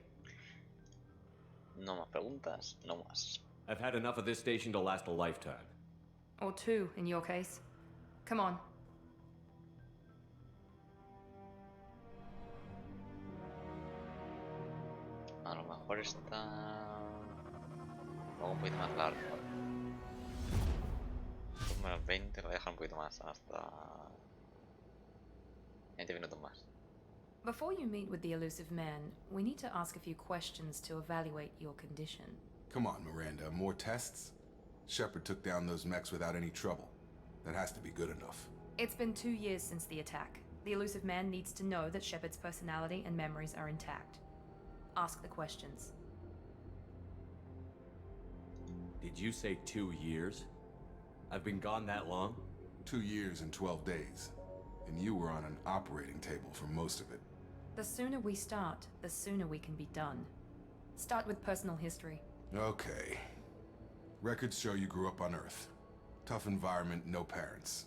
No más preguntas, no más. I've had enough of this station to last a lifetime. Or 2, in your case. Come on. A lo mejor está... un poquito más largo. Menos 20, lo voy a dejar un poquito más, hasta... 20 minutos más. Before you meet with the elusive man, we need to ask a few questions to evaluate your condition. Come on, Miranda. More tests? Shepard took down those mechs without any trouble. That has to be good enough. It's been 2 years since the attack. The elusive man needs to know that Shepard's personality and memories are intact. Ask the questions. Did you say 2 years? I've been gone that long? 2 years and 12 days. And you were on an operating table for most of it. The sooner we start, the sooner we can be done. Start with personal history. Okay. Records show you grew up on Earth. Tough environment, no parents.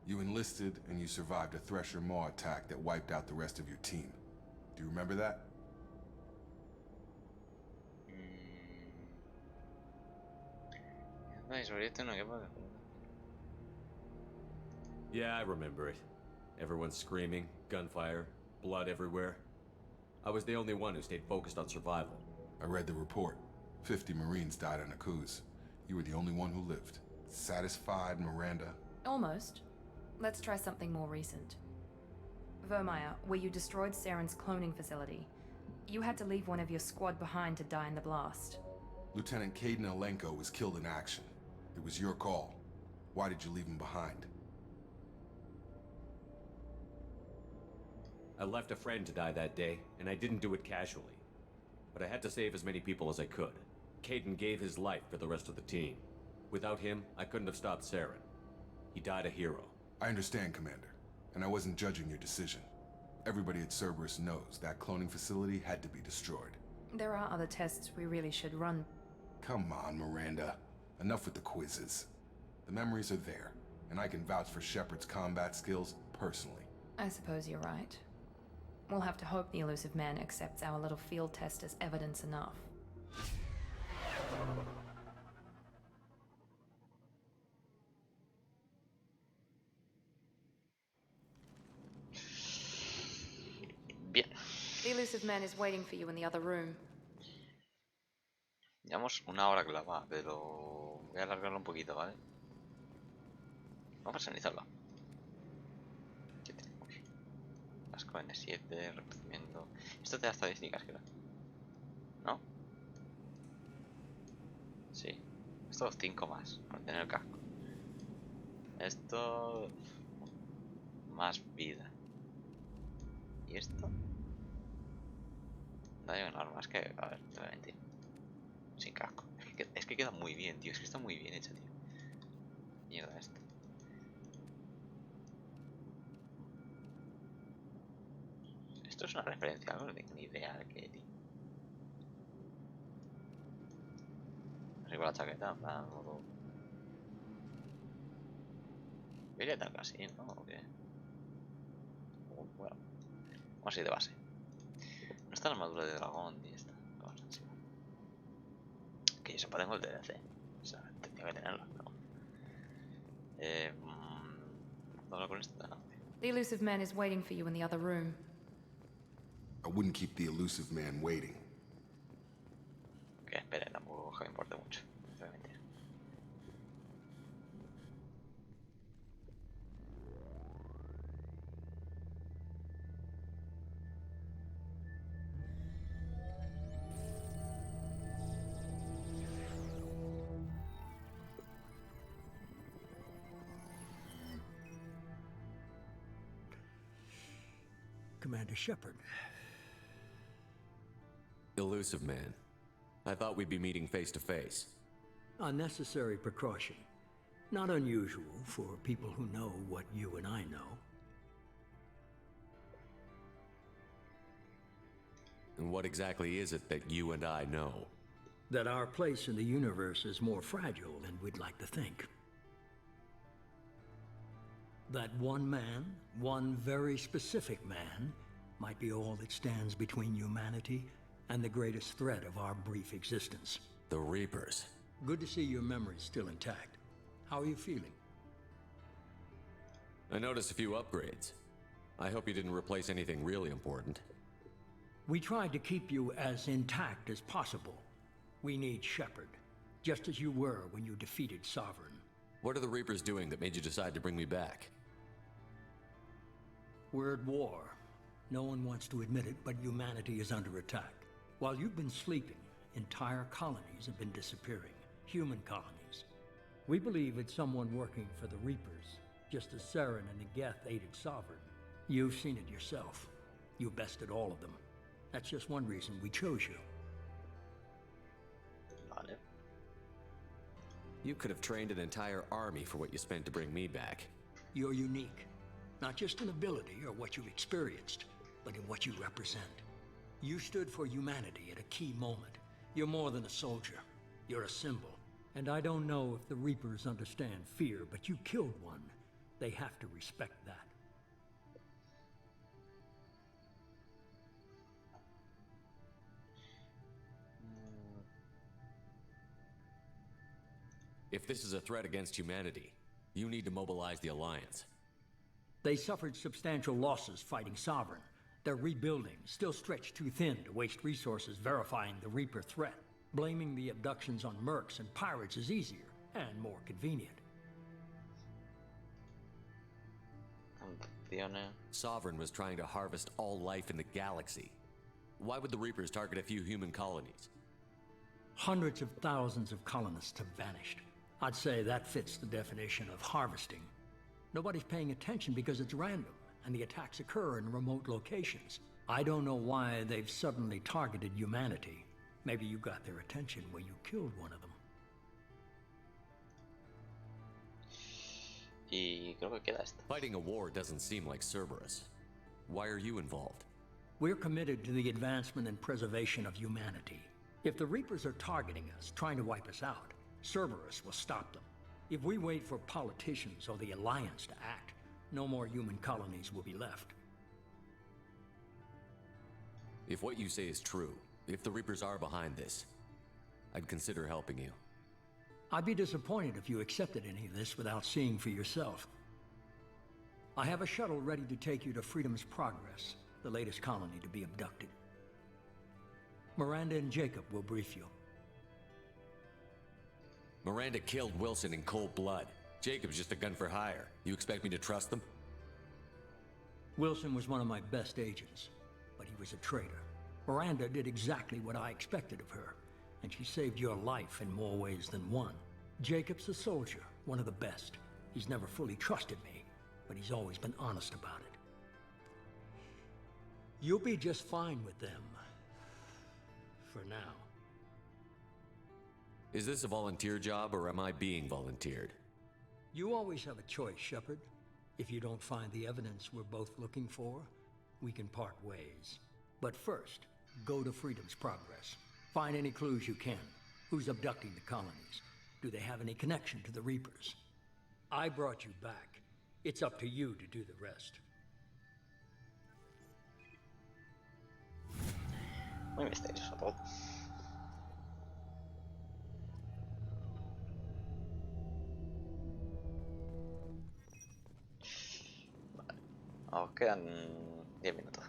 You enlisted and you survived a Thresher Maw attack that wiped out the rest of your team. Do you remember that? Yeah, I remember it. Everyone's screaming, gunfire, blood everywhere. I was the only one who stayed focused on survival. I read the report. 50 Marines died on a cruise. You were the only one who lived. Satisfied, Miranda? Almost. Let's try something more recent. Vermeer, where you destroyed Saren's cloning facility. You had to leave one of your squad behind to die in the blast. Lieutenant Caden Alenko was killed in action. It was your call. Why did you leave him behind? I left a friend to die that day, and I didn't do it casually. But I had to save as many people as I could. Caden gave his life for the rest of the team. Without him, I couldn't have stopped Saren. He died a hero. I understand, Commander. And I wasn't judging your decision. Everybody at Cerberus knows that cloning facility had to be destroyed. There are other tests we really should run. Come on, Miranda. Enough with the quizzes. The memories are there, and I can vouch for Shepard's combat skills personally. I suppose you're right. We'll have to hope the elusive man accepts our little field test as evidence enough. Bien. The elusive man is waiting for you in the other room. Llevamos 1 hora clavada, pero voy a alargarlo un poquito, ¿vale? Vamos a personalizarlo. ¿Qué tenemos? Casco N7, reconocimiento. Esto te da estadísticas, creo. ¿No? Sí. Esto 5 más, por tener el casco. Esto... más vida. ¿Y esto? No hay un arma, es que, a ver, te voy a mentir. Sin casco. Es que queda muy bien, tío. Es que está muy bien hecha, tío. Mierda esto. Esto es una referencia, ¿no? No tengo ni idea de qué, tío. No sé con la chaqueta, en plan, modo... Violeta casi, ¿no? ¿O qué? Bueno, vamos a ir de base. No está la armadura de dragón ni esta. Vamos a chico. Que yo sepa, tengo el DLC. O sea, tendría que tenerlo, pero... hablo con esta. The elusive man is waiting for you in the other room. I wouldn't keep the elusive man waiting. Que espere, tampoco me importa mucho. Realmente. Commander Shepard. Elusive man. I thought we'd be meeting face to face. A necessary precaution. Not unusual for people who know what you and I know. And what exactly is it that you and I know? That our place in the universe is more fragile than we'd like to think. That one man, one very specific man, might be all that stands between humanity and the greatest threat of our brief existence. The Reapers. Good to see your memory's still intact. How are you feeling? I noticed a few upgrades. I hope you didn't replace anything really important. We tried to keep you as intact as possible. We need Shepard, just as you were when you defeated Sovereign. What are the Reapers doing that made you decide to bring me back? We're at war. No one wants to admit it, but humanity is under attack. While you've been sleeping, entire colonies have been disappearing. Human colonies. We believe it's someone working for the Reapers, just as Saren and the Geth aided Sovereign. You've seen it yourself. You bested all of them. That's just one reason we chose you. Vale. You could have trained an entire army for what you spent to bring me back. You're unique. Not just in ability or what you've experienced, but in what you represent. You stood for humanity at a key moment. You're more than a soldier. You're a symbol. And I don't know if the Reapers understand fear, but you killed one. They have to respect that. If this is a threat against humanity, you need to mobilize the Alliance. They suffered substantial losses fighting Sovereign. They're rebuilding, still stretched too thin to waste resources verifying the Reaper threat. Blaming the abductions on mercs and pirates is easier and more convenient. Sovereign was trying to harvest all life in the galaxy. Why would the Reapers target a few human colonies? Hundreds of thousands of colonists have vanished. I'd say that fits the definition of harvesting. Nobody's paying attention because it's random, and the attacks occur in remote locations. I don't know why they've suddenly targeted humanity. Maybe you got their attention when you killed one of them. Y creo que queda esto. Fighting a war doesn't seem like Cerberus. Why are you involved? We're committed to the advancement and preservation of humanity. If the Reapers are targeting us, trying to wipe us out, Cerberus will stop them. If we wait for politicians or the Alliance to act, no more human colonies will be left. If what you say is true, if the Reapers are behind this, I'd consider helping you. I'd be disappointed if you accepted any of this without seeing for yourself. I have a shuttle ready to take you to Freedom's Progress, the latest colony to be abducted. Miranda and Jacob will brief you. Miranda killed Wilson in cold blood. Jacob's just a gun for hire. You expect me to trust them? Wilson was one of my best agents, but he was a traitor. Miranda did exactly what I expected of her, and she saved your life in more ways than one. Jacob's a soldier, one of the best. He's never fully trusted me, but he's always been honest about it. You'll be just fine with them. for now. Is this a volunteer job, or am I being volunteered? You always have a choice, Shepard. If you don't find the evidence we're both looking for, we can part ways. But first, go to Freedom's Progress. Find any clues you can. Who's abducting the colonies? Do they have any connection to the Reapers? I brought you back. It's up to you to do the rest. Muy misterioso todo. Vale. Nos quedan 10 minutos.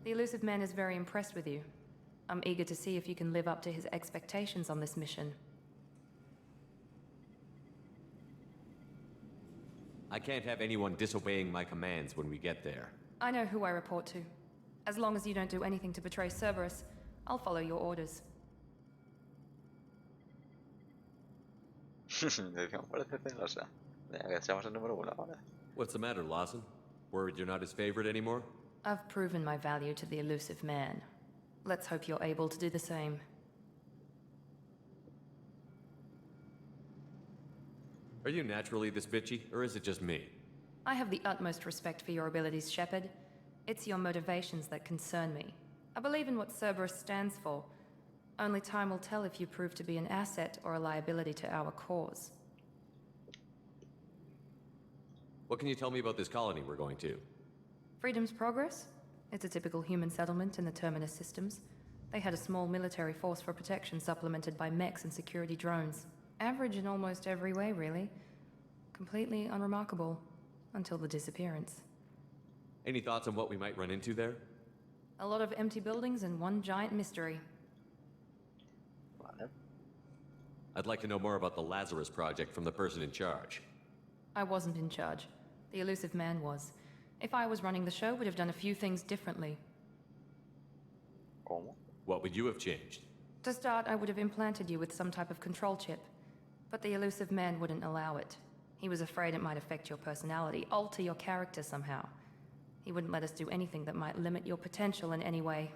The elusive man is very impressed with you. I'm eager to see if you can live up to his expectations on this mission. I can't have anyone disobeying my commands when we get there. I know who I report to. As long as you don't do anything to betray Cerberus, I'll follow your orders. Decimos parece celosa. Ya que seamos el número 1 ahora. What's the matter, Lawson? Worried you're not his favorite anymore? I've proven my value to the elusive man. Let's hope you're able to do the same. Are you naturally this bitchy, or is it just me? I have the utmost respect for your abilities, Shepard. It's your motivations that concern me. I believe in what Cerberus stands for. Only time will tell if you prove to be an asset or a liability to our cause. What can you tell me about this colony we're going to? Freedom's Progress? It's a typical human settlement in the Terminus systems. They had a small military force for protection supplemented by mechs and security drones. Average in almost every way, really. Completely unremarkable. Until the disappearance. Any thoughts on what we might run into there? A lot of empty buildings and one giant mystery. Vale. I'd like to know more about the Lazarus Project from the person in charge. I wasn't in charge. The elusive man was. If I was running the show, would have done a few things differently. ¿Cómo? What would you have changed? To start, I would have implanted you with some type of control chip. But the elusive man wouldn't allow it. He was afraid it might affect your personality, alter your character somehow. He wouldn't let us do anything that might limit your potential in any way.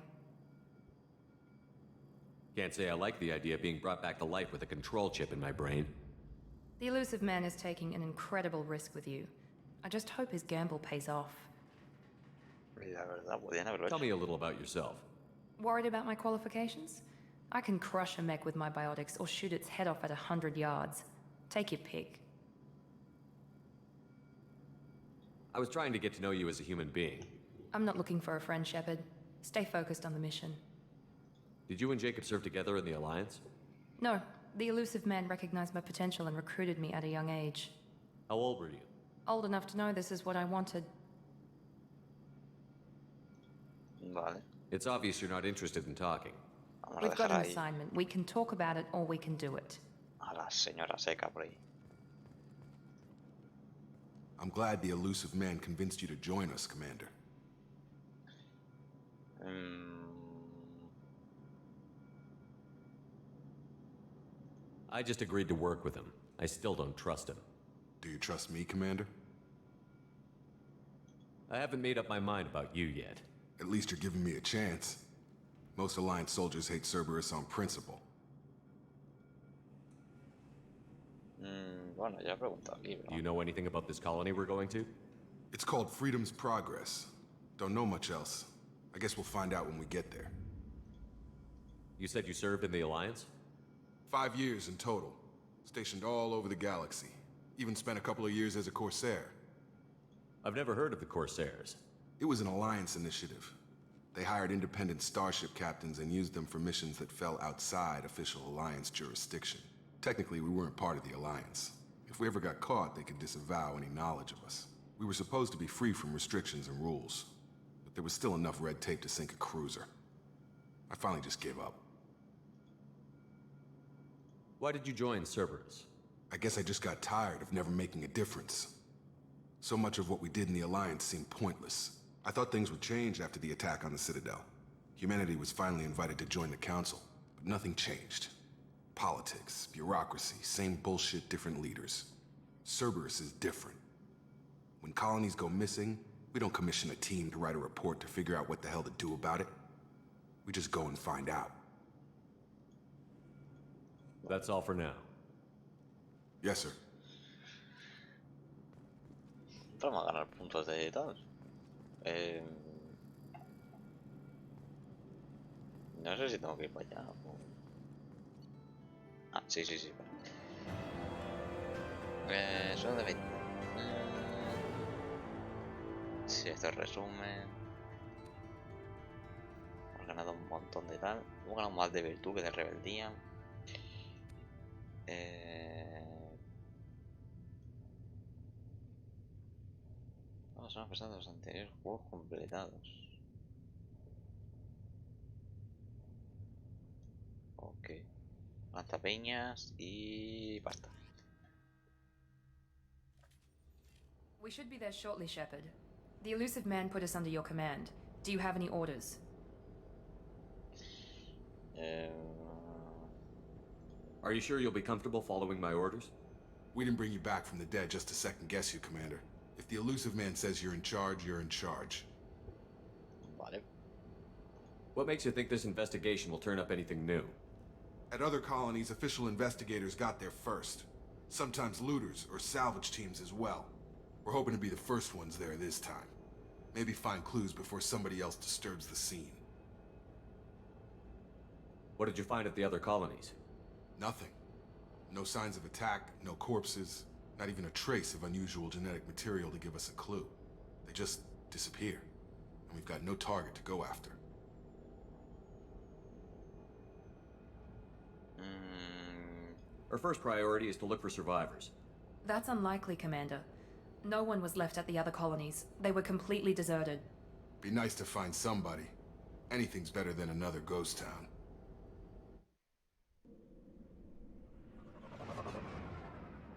Can't say I like the idea of being brought back to life with a control chip in my brain. The elusive man is taking an incredible risk with you. I just hope his gamble pays off. La verdad, podían haberlo Tell hecho. me a little about yourself. Worried about my qualifications? I can crush a mech with my biotics or shoot its head off at 100 yards. Take your pick. I was trying to get to know you as a human being. I'm not looking for a friend, Shepard. Stay focused on the mission. Did you and Jacob serve together in the Alliance? No, the elusive man recognized my potential and recruited me at a young age. How old were you? Old enough to know this is what I wanted. Vale. It's obvious you're not interested in talking. Vamos a We've got dejar an ahí assignment. We can talk about it or we can do it. a la señora seca por ahí. I'm glad the elusive man convinced you to join us, Commander. I just agreed to work with him. I still don't trust him. Do you trust me, Commander? I haven't made up my mind about you yet. At least you're giving me a chance. Most Alliance soldiers hate Cerberus on principle. Bueno, ya he preguntado aquí, Do bro. you know anything about this colony we're going to? It's called Freedom's Progress. Don't know much else. I guess we'll find out when we get there. You said you served in the Alliance? 5 years in total. Stationed all over the galaxy. Even spent a couple of years as a Corsair. I've never heard of the Corsairs. It was an Alliance initiative. They hired independent starship captains and used them for missions that fell outside official Alliance jurisdiction. Technically, we weren't part of the Alliance. If we ever got caught, they could disavow any knowledge of us. We were supposed to be free from restrictions and rules, but there was still enough red tape to sink a cruiser. I finally just gave up. Why did you join Cerberus? I guess I just got tired of never making a difference. So much of what we did in the Alliance seemed pointless. I thought things would change after the attack on the Citadel. Humanity was finally invited to join the Council, but nothing changed. Politics, bureaucracy, same bullshit, different leaders. Cerberus is different. When colonies go missing, We don't commission a team to write a report to figure out what the hell to do about it. We just go and find out. That's all for now. Yes, sir. Vamos a ganar puntos de tal. No sé si tengo que ir para allá. Ah, sí. Solo de 20. Sí, esto es resumen. Hemos ganado un montón de tal. Hemos ganado más de virtud que de rebeldía. Vamos a pasar de los anteriores juegos completados. Ok. Lanzapeñas y basta. We should be there shortly, Shepard. The elusive man put us under your command. Do you have any orders? Are you sure you'll be comfortable following my orders? We didn't bring you back from the dead just to second guess you, Commander. If the elusive man says you're in charge, you're in charge. Vale. What makes you think this investigation will turn up anything new? At other colonies, official investigators got there first. Sometimes looters or salvage teams as well. We're hoping to be the first ones there this time. Maybe find clues before somebody else disturbs the scene. What did you find at the other colonies? Nothing. No signs of attack, no corpses, not even a trace of unusual genetic material to give us a clue. They just disappear, and we've got no target to go after. Our first priority is to look for survivors. That's unlikely, Commander. No one was left at the other colonies. They were completely deserted. Be nice to find somebody. Anything's better than another ghost town.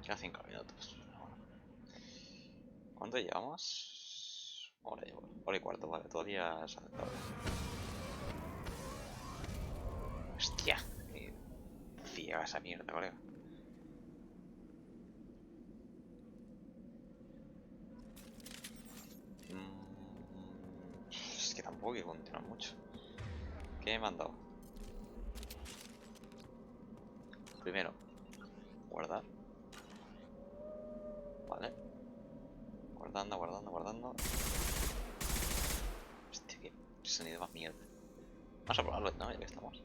Ya 5 minutos. ¿Cuánto llevamos? Hora y cuarto, vale, todavía sale tarde. Hostia, qué ciega esa mierda, colega. Es que tampoco hay que continuar mucho. ¿Qué me han dado? Primero, guardar. Vale. Guardando. Hostia, qué sonido más mierda. Vamos a probarlo, ¿no? Ya que estamos.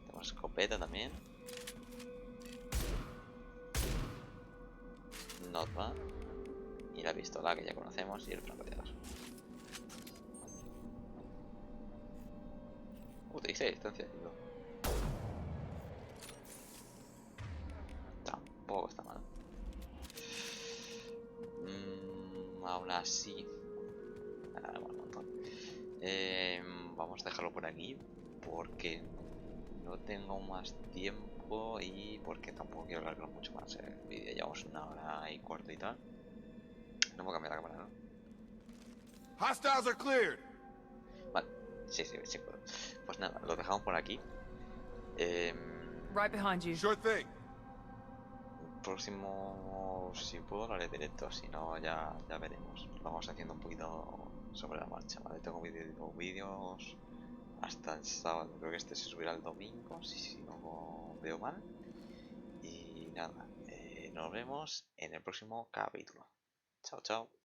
Tenemos escopeta también. Not bad. Y la pistola que ya conocemos y el francotirador. Utilice distancia de tiro. Tampoco está mal. Aún así. Un montón. Vamos a dejarlo por aquí. Porque no tengo más tiempo y porque tampoco quiero alargar mucho más el vídeo. Llevamos 1 hora y cuarto y tal. No puedo cambiar la cámara, ¿no? Hostiles are cleared. Vale, sí puedo. Pues nada, lo dejamos por aquí. Right behind you. Sure thing. Próximo, si puedo lo haré directo, si no ya veremos. Lo vamos haciendo un poquito sobre la marcha, ¿vale? Tengo vídeos hasta el sábado, creo que este se subirá el domingo, si no veo mal. Y nada, nos vemos en el próximo capítulo. Chao.